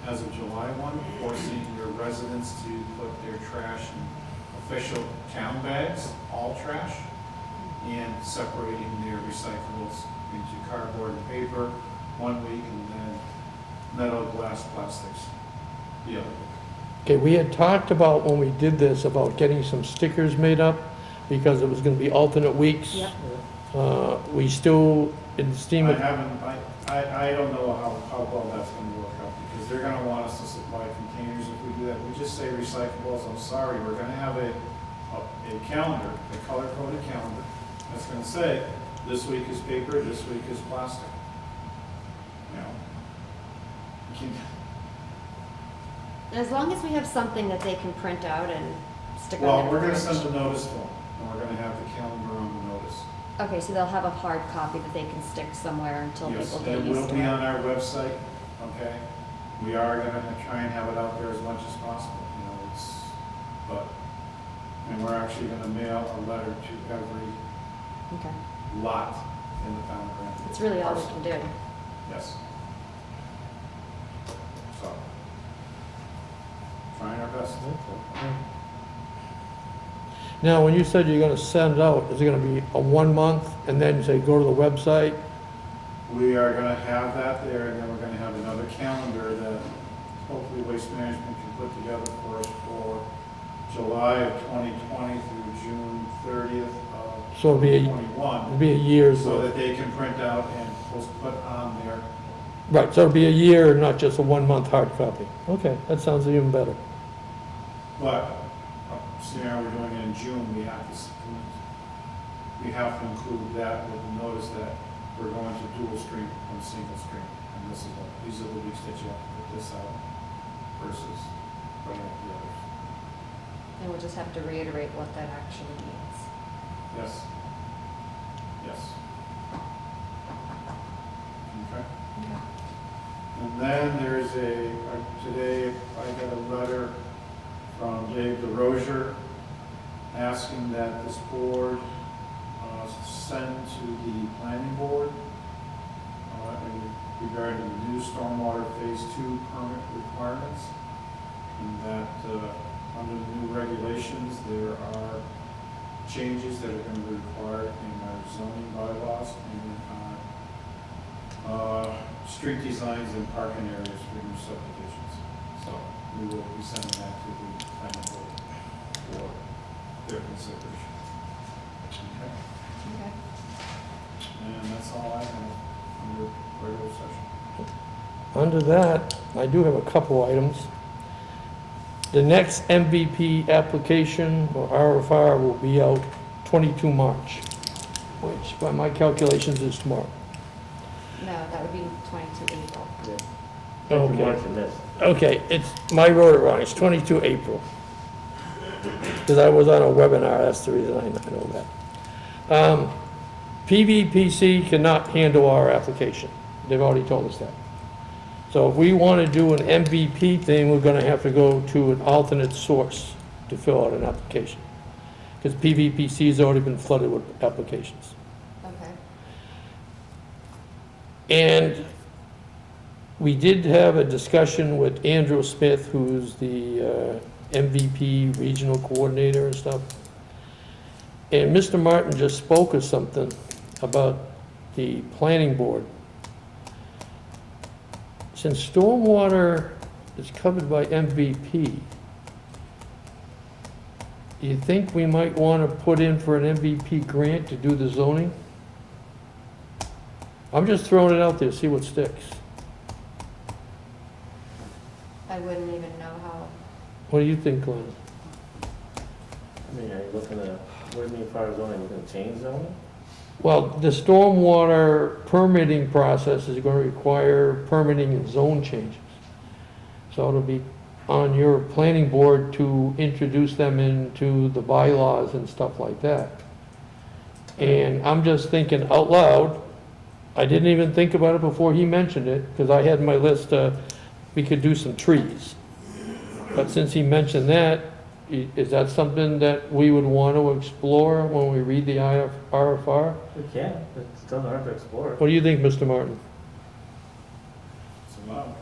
as of July 1, forcing your residents to put their trash in official town bags, all trash, and separating their recyclables into cardboard and paper 1 week, and then metal, glass, plastics the other week. Okay, we had talked about, when we did this, about getting some stickers made up, because it was going to be alternate weeks. Yep. We still, in the steam I of, haven't, I don't know how well that's gonna work out, because they're gonna want us to supply containers if we do that. We just say recyclables, I'm sorry, we're gonna have a calendar, a color-coded calendar, that's gonna say, this week is paper, this week is plastic. You know? You can't- As long as we have something that they can print out and stick on Well, their we're gonna fridge. send a notice to them, and we're gonna have the calendar on the notice. Okay, so they'll have a hard copy that they can stick somewhere until Yes, people and get it used will to be it. on our website, okay? We are gonna try and have it out there as much as possible, but, and we're actually gonna mail a letter to every Okay. lot in the town of Granby. It's really all we can do. Yes. So, trying our best. Now, when you said you're gonna send it out, is it gonna be a 1 month, and then say, go to the website? We are gonna have that there, and then we're gonna have another calendar that hopefully Waste Management can put together for us for July of 2020 through June 30th So of it'll 2021, be a year's so worth. that they can print out and put on there. Right, so it'll be a year, not just a 1 month hard copy. Okay, that sounds even better. But, seeing how we're doing it in June, we have to include that with the notice that we're going to dual stream from single stream. And these are the weeks that you have to put this out versus bringing up the others. And we'll just have to reiterate what that actually means. Yes. Yes. Okay. And then there's today I got a letter from Dave DeRozier asking that this board send to the planning board regarding the new stormwater phase 2 permit requirements. And that under the new regulations, there are changes that are going to be required in our zoning bylaws and our street designs and parking areas for new subdivisions. So we will be sending that to the planning board for their consideration. Okay. Okay. And that's all I have under regular session. Under that, I do have a couple items. The next MVP application, or RFR, will be out 22 March, which by my calculations is tomorrow. No, that would be 22 April. Okay. March and this. Okay, I wrote it wrong, it's 22 April. Because I was on a webinar, that's the reason I know that. PVPC cannot handle our application. They've already told us that. So if we want to do an MVP thing, we're going to have to go to an alternate source to fill out an application. Because PVPC has already been flooded with applications. Okay. And we did have a discussion with Andrew Smith, who's the MVP regional coordinator and stuff. And Mr. Martin just spoke of something about the planning board. Since stormwater is covered by MVP, do you think we might want to put in for an MVP grant to do the zoning? I'm just throwing it out there, see what sticks. I wouldn't even know how. What do you think, Glenn? I mean, are you looking at, what do you mean as far as zoning, looking to change zoning? Well, the stormwater permitting process is going to require permitting and zone changes. So it'll be on your planning board to introduce them into the bylaws and stuff like that. And I'm just thinking out loud, I didn't even think about it before he mentioned it, because I had in my list, we could do some trees. But since he mentioned that, is that something that we would want to explore when we read the RFR? We can, it doesn't hurt to explore it. What do you think, Mr. Martin? It's allowed.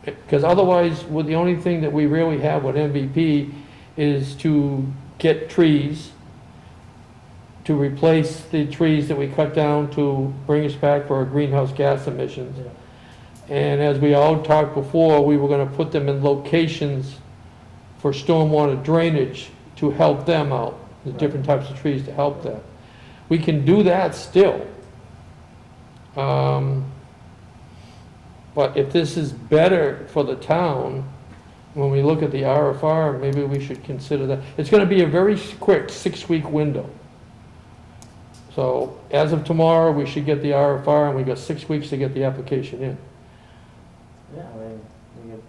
Because otherwise, with the only thing that we really have with MVP is to get trees, to replace the trees that we cut down to bring us back for our greenhouse gas emissions. Yeah. And as we all talked before, we were gonna put them in locations for stormwater drainage to help them out, the different types of trees to help that. We can do that still. But if this is better for the town, when we look at the RFR, maybe we should consider that. It's gonna be a very quick 6-week window. So as of tomorrow, we should get the RFR, and we got 6 weeks to get the application in. Yeah, I mean,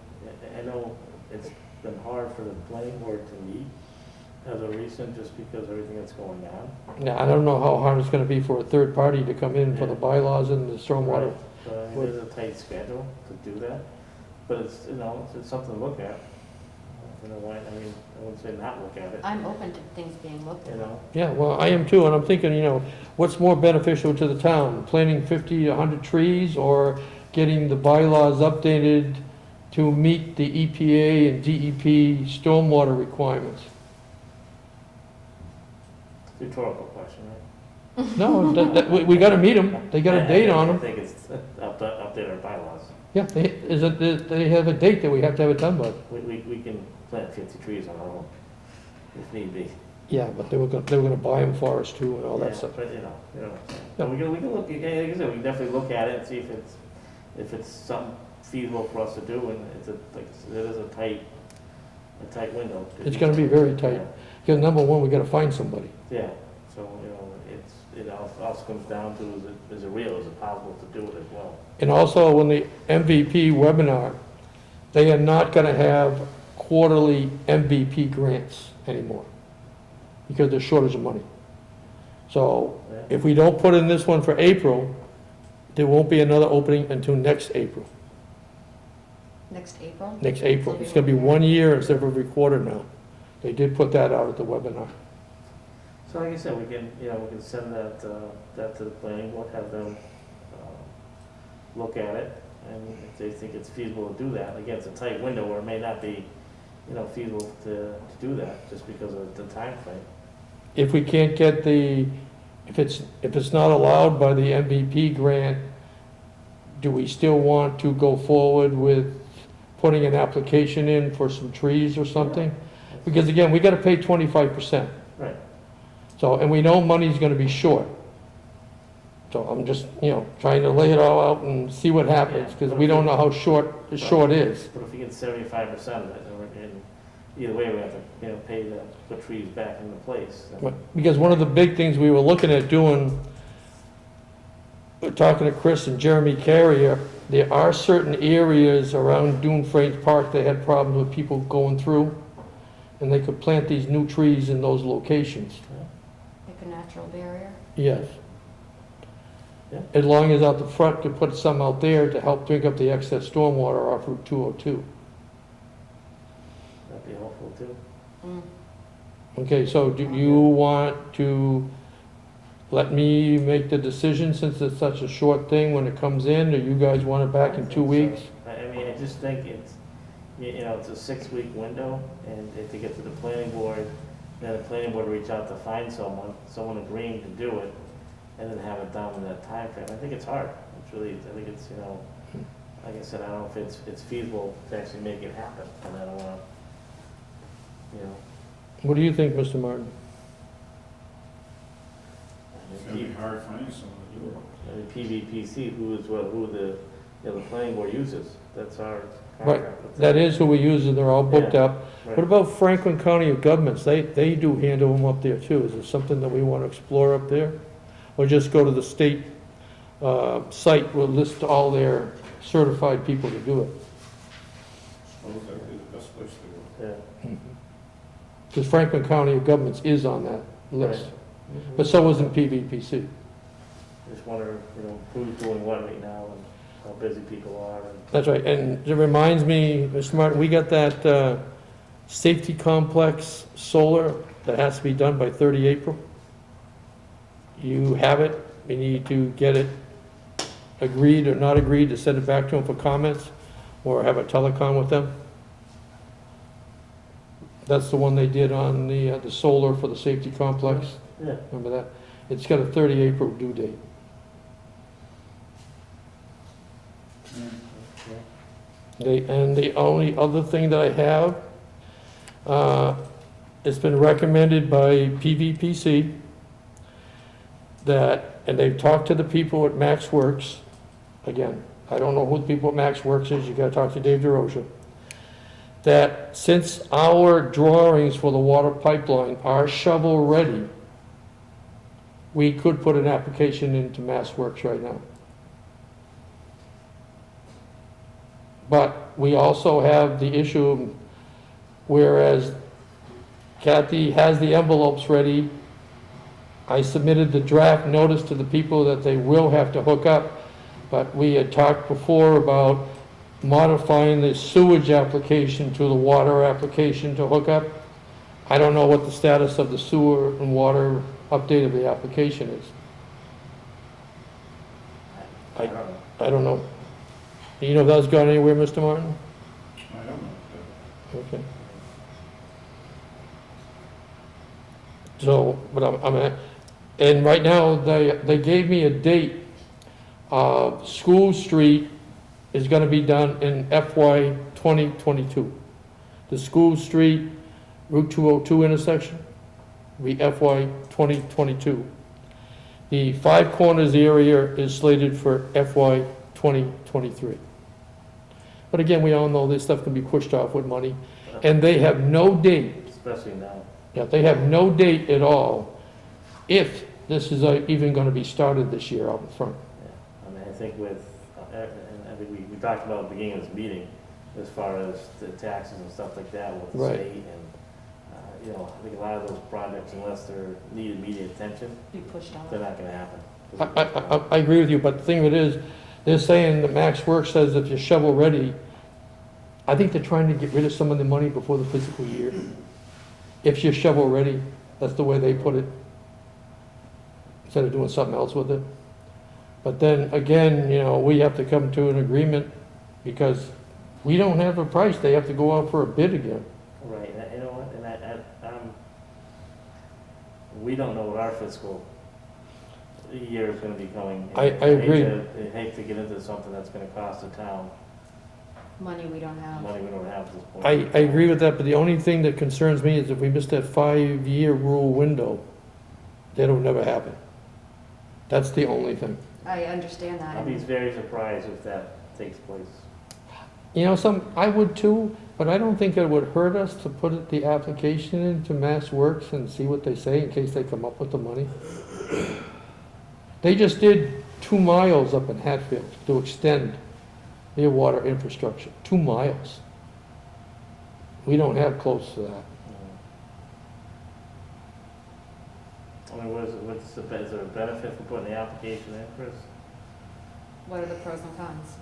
I know it's been hard for the planning board to meet, as a recent, just because of everything that's going on. Now, I don't know how hard it's gonna be for a third party to come in for the bylaws and the stormwater. So, I mean, there's a tight schedule to do that, but it's, it's something to look at. You know, I wouldn't say not look at it, I'm open to things being looked you at. know? Yeah, well, I am too, and I'm thinking, what's more beneficial to the town? Planting 50 to 100 trees or getting the bylaws updated to meet the EPA and DEP stormwater requirements? Rhetorical question, right? No, we gotta meet them. They got a date on I them. think it's update our bylaws. Yeah, they have a date that we have to have it done by. We can plant 50 trees on our own, if need be. Yeah, but they were gonna buy them for us too and all that Yeah, stuff. But, but we can look, like I said, we can definitely look at it and see if it's something feasible for us to do, and it is a tight window. It's gonna be very tight. Because number one, we gotta find somebody. Yeah, so, it also comes down to, is it real, is it possible to do it as well? And also, when the MVP webinar, they are not gonna have quarterly MVP grants anymore because there's shortage of money. So Yeah. if we don't put in this one for April, there won't be another opening until next April. Next April? Next April. It's gonna be 1 year instead of every quarter now. They did put that out at the webinar. So like I said, we can send that to the planning board, have them, look at it, and if they think it's feasible to do that, again, it's a tight window where it may not be, feasible to do that, just because of the time frame. If we can't get if it's not allowed by the MVP grant, do we still want to go forward with putting an application in for some trees or something? Because again, we gotta pay 25%. Right. So, and we know money's gonna be short. So I'm just, trying to lay it all out and see what happens, because we don't know how short is. But if you get 75% of it, and either way, we have to, pay to put trees back into place. Because one of the big things we were looking at doing, we're talking to Chris and Jeremy Carrier, there are certain areas around Dune Frames Park that had problems with people going through, and they could plant these new trees in those locations. Like a natural barrier? Yes. Yeah. As long as out the front could put some out there to help drink up the excess stormwater off Route 202. That'd be helpful too. Mm. Okay, so do you want to let me make the decision since it's such a short thing when it comes in, or you guys want it back in 2 weeks? I just think it's, it's a 6-week window, and to get to the planning board, then the planning board reach out to find someone agreeing to do it, and then have it done in that time frame. I think it's hard. It's really, I think it's, like I said, I don't know if it's feasible to actually make it happen, and I don't want to, What do you think, Mr. Martin? It's gonna be hard finding someone to do it. I mean, PVPC, who the planning board uses, that's our Right, contract with them. that is who we use, and they're all booked Yeah. up. Right. What about Franklin County of Governments? They do handle them up there too. Is there something that we want to explore up there? Or just go to the state site, we'll list all their certified people to do it? Suppose that'd be the best place to go. Yeah. Because Franklin County of Governments is on that list, Right. but so isn't PVPC. Just wonder, who's doing what right now, and how busy people are, and That's right, and it reminds me, Mr. Martin, we got that safety complex solar that has to be done by 30 April. You have it, we need to get it agreed or not agreed to send it back to them for comments, or have a telecom with them. That's the one they did on the solar for the safety complex, yeah. remember that? It's got a 30 April due date. And the only other thing that I have, it's been recommended by PVPC that, and they've talked to the people at Max Works, again, I don't know who the people at Max Works is, you gotta talk to Dave DeRosa, that since our drawings for the water pipeline are shovel-ready, we could put an application into Mass Works right now. But we also have the issue, whereas Kathy has the envelopes ready. I submitted the draft notice to the people that they will have to hook up, but we had talked before about modifying the sewage application to the water application to hook up. I don't know what the status of the sewer and water update of the application is. I don't know. I don't know. Do you know if that's gone anywhere, Mr. Martin? I don't know. Okay. So, but and right now, they gave me a date. School Street is gonna be done in FY 2022. The School Street Route 202 intersection will be FY 2022. The Five Corners area is slated for FY 2023. But again, we all know this stuff can be pushed off with money, and they have no date. Especially now. Yeah, they have no date at all if this is even gonna be started this year out in front. Yeah, I mean, I think with, and I think we talked about at the beginning of this meeting, as far as the taxes and stuff like that with the Right. state, and, you know, I think a lot of those projects, unless they're need immediate attention, Be pushed off. they're not gonna happen. I agree with you, but the thing of it is, they're saying that Max Work says if you're shovel ready, I think they're trying to get rid of some of the money before the fiscal year. If you're shovel ready, that's the way they put it, instead of doing something else with it. But then again, you know, we have to come to an agreement because we don't have a price. They have to go out for a bid again. Right, and you know what, and we don't know what our fiscal year is gonna be coming. I agree. I hate to get into something that's gonna cost the town Money we don't have. money we don't have at this point. I agree with that, but the only thing that concerns me is if we miss that 5-year rule window, that'll never happen. That's the only thing. I understand that. I'll be very surprised if that takes place. You know, I would too, but I don't think it would hurt us to put the application into Mass Works and see what they say in case they come up with the money. They just did 2 miles up in Hatfield to extend their water infrastructure, 2 miles. We don't have close to that. I mean, is there a benefit for putting the application in, Chris? What are the pros and cons?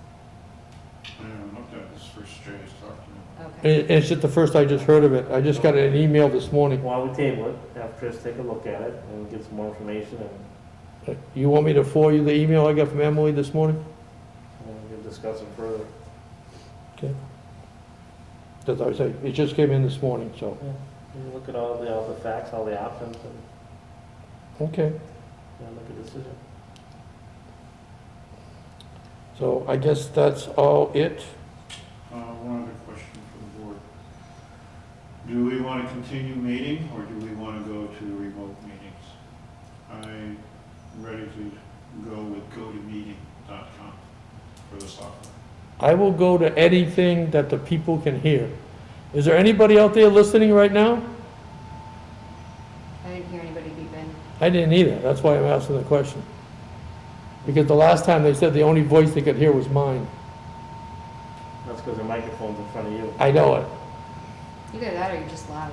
I haven't looked at this first Jay's talked to me. Okay. It's just the first I just heard of it. I just got an email this morning. While we table it, have Chris take a look at it and get some more information, and You want me to forward you the email I got from Emily this morning? we can discuss it further. Okay. As I say, it just came in this morning, so, You look at all the facts, all the options, and okay. make a decision. So I guess that's all it. One other question for the board. Do we want to continue meeting, or do we want to go to remote meetings? I'm ready to go with gotomeeting.com for the software. I will go to anything that the people can hear. Is there anybody out there listening right now? I didn't hear anybody beep in. I didn't either, that's why I'm asking the question. Because the last time they said the only voice they could hear was mine. That's because the microphone's in front of you. I know it. Either that or you're just loud.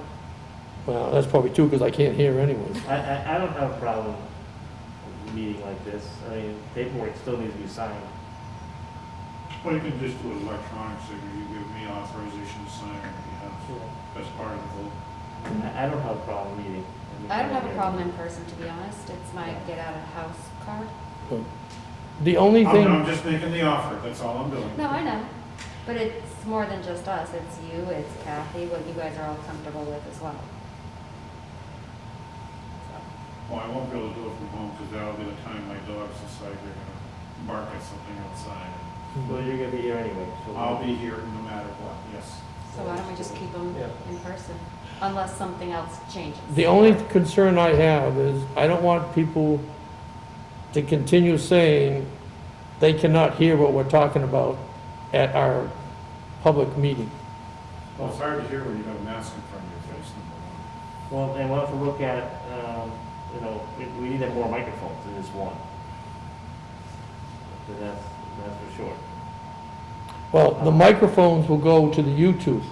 Well, that's probably true, because I can't hear anyways. I don't have a problem with a meeting like this. I mean, paperwork still needs to be signed. Well, you can just do it electronic, so you give me authorization to sign on behalf. That's part of the vote. I don't have a problem meeting. I don't have a problem in person, to be honest. It's my get out of house card. The only thing, I'm just making the offer, that's all I'm doing. No, I know. But it's more than just us. It's you, it's Kathy, what you guys are all comfortable with as well. Well, I won't be able to do it from home, because that'll be the time my dogs decide they're gonna bark at something outside. Well, you're gonna be here anyway. So I'll be here no matter what, yes. So why don't we just keep them Yeah. in person? Unless something else changes. the only concern I have is, I don't want people to continue saying they cannot hear what we're talking about at our public meeting. Well, it's hard to hear when you have a mask in front of your face, number one. Well, and we'll have to look at, you know, we need to have more microphones than just one. So that's for sure. Well, the microphones will go to the YouTube.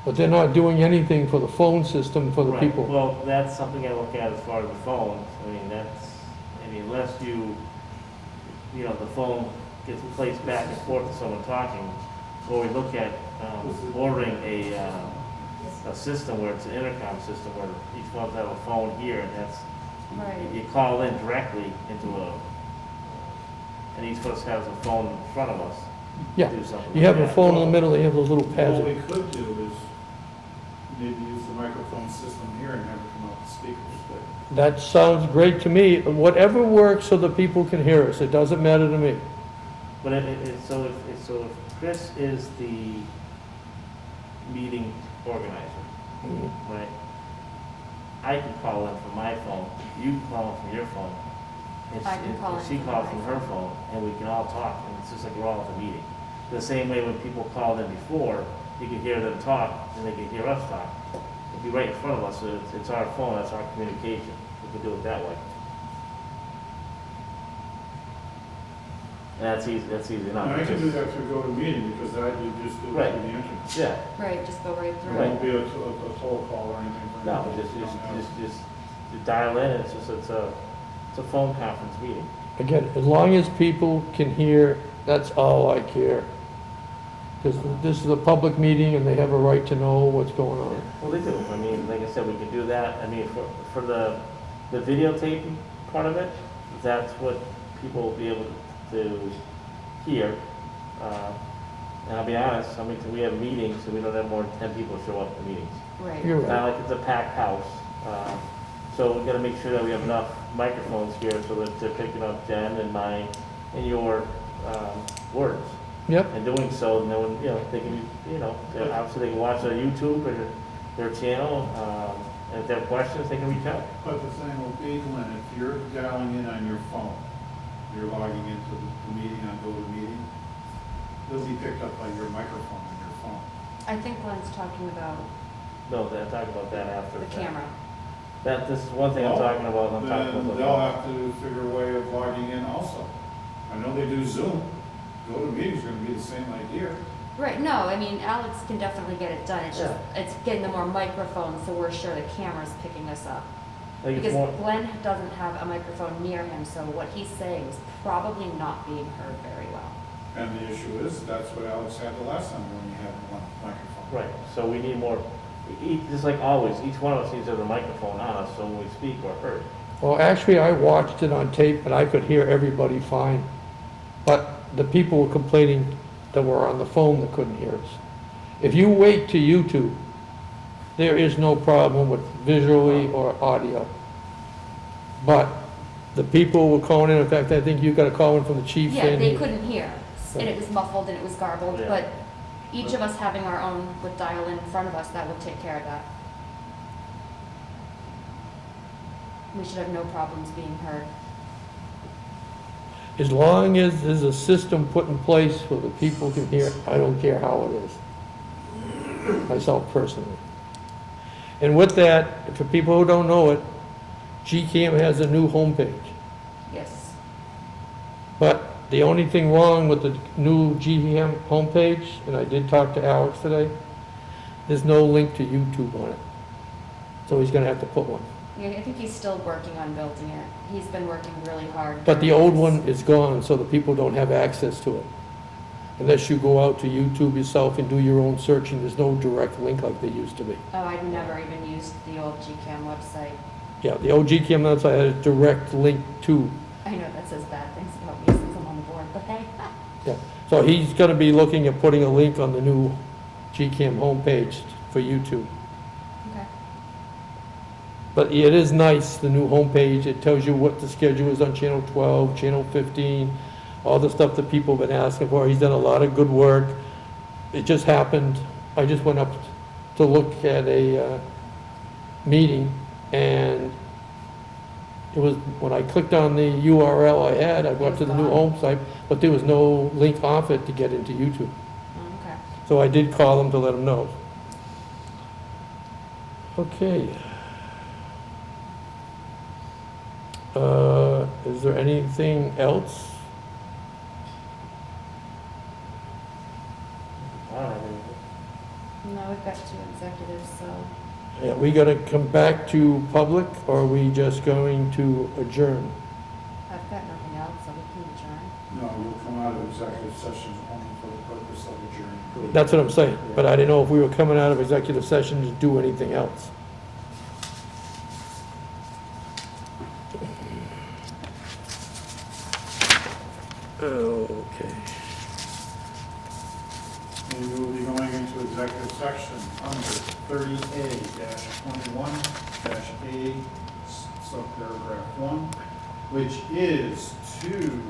But they're not doing anything for the phone system for the Right. people. Well, that's something I look at as far as the phones. I mean, unless you know, the phone gets placed back and forth to someone talking, or we look at ordering a system where it's an intercom system where each one have a phone here, and that's, Right. you call in directly and each of us has a phone in front of us. to Yeah, do something you like have a that. phone in the middle, you have those little pads. What we could do is maybe use the microphone system here and have it come out the speakers. That sounds great to me. Whatever works so the people can hear us, it doesn't matter to me. But so if Chris is the meeting organizer, right? I can call in from my phone, you can call in from your phone. and I can call in she from calls my from her phone, and we can all talk, and it's just like we're all at the meeting. The same way when people called in before, you can hear them talk, and they can hear us talk. It'd be right in front of us, so it's our phone, that's our communication. We can do it that way. And that's easy enough. Now, I can do that through GoToMeeting because that you just do it Right. through the internet. Yeah, Right, just go right It through. won't be a toll call or anything. for no, anybody. just you dial in, it's a phone conference meeting. Again, as long as people can hear, that's all I care. Because this is a public meeting and they have a right to know what's going on. Well, they do. I mean, like I said, we can do that. I mean, for the videotaping part of it, that's what people will be able to hear. And I'll be honest, I mean, we have meetings, so we don't have more than 10 people show up to meetings. Right. You're It's not right. like it's a packed house. So we gotta make sure that we have enough microphones here so that they're picking up Jen and mine and your words. Yep, And doing so, no one, they can, obviously they can watch their YouTube or their channel. And if they have questions, they can reach out. But the thing will be, Glenn, if you're dialing in on your phone, you're logging into the meeting on GoToMeeting, they'll be picked up by your microphone on your phone. I think Glenn's talking about No, they'll talk about that after. the camera. This is one thing I'm talking about, and I'm talking Then about. they'll have to figure a way of logging in also. I know they do Zoom. GoToMeeting's gonna be the same idea. Right, no, I mean, Alex can definitely get it done. It's just, it's getting the more microphones so we're sure the camera's picking us up. I think it's Because more, Glenn doesn't have a microphone near him, so what he's saying is probably not being heard very well. And the issue is, that's what Alex had the last time when you had one microphone. right, so we need more, just like always, each one of us needs to have a microphone on us so when we speak, we're heard. well, actually, I watched it on tape and I could hear everybody fine. But the people were complaining that were on the phone that couldn't hear us. If you wait to YouTube, there is no problem with visually or audio. But the people were calling in, in fact, I think you got a call in from the chief Yeah, saying. they couldn't hear, and it was muffled and it was garbled, Yeah. but each of us having our own with dial in front of us, that would take care of that. We should have no problems being heard. As long as there's a system put in place where the people can hear, I don't care how it is. Myself personally. And with that, for people who don't know it, GCAM has a new homepage. Yes. But the only thing wrong with the new GCAM homepage, and I did talk to Alex today, there's no link to YouTube on it. So he's gonna have to put one. Yeah, I think he's still working on building it. He's been working really hard. But the old one is gone, so the people don't have access to it. Unless you go out to YouTube yourself and do your own searching, there's no direct link like there used to be. Oh, I've never even used the old GCAM website. Yeah, the old GCAM website had a direct link to, I know that says bad things about me since I'm on the board, but hey. yeah. So he's gonna be looking at putting a link on the new GCAM homepage for YouTube. Okay. But it is nice, the new homepage, it tells you what the schedule is on channel 12, channel 15, all the stuff that people have been asking for. He's done a lot of good work. It just happened, I just went up to look at a meeting, and it was, when I clicked on the URL I had, I went to the new home site, but there was no link off it to get into YouTube. Oh, okay. So I did call them to let them know. Okay. Is there anything else? I don't have anything. No, we've got 2 executives, so Yeah, we gonna come back to public, or are we just going to adjourn? I've got nothing else, so we can adjourn. No, you'll come out of executive session only for the purpose of adjourning. That's what I'm saying, but I didn't know if we were coming out of executive session to do anything else. Okay. And you will be going into executive section under 30A-21-A, subparagraph 1, which is to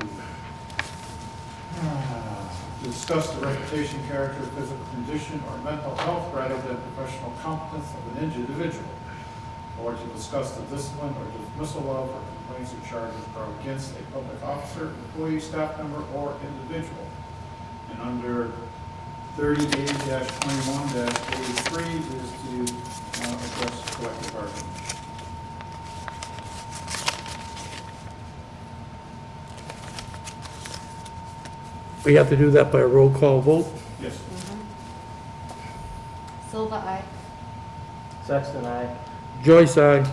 discuss the reputation, character, physical condition, or mental health rather than professional competence of an individual, or to discuss the discipline or dismissal of or complaints or charges brought against a public officer, employee, staff member, or individual. And under 30A-21-A3 is to address collective bargaining. We have to do that by a roll call vote? Yes. Silva, aye. Sexton, aye. Joyce, aye.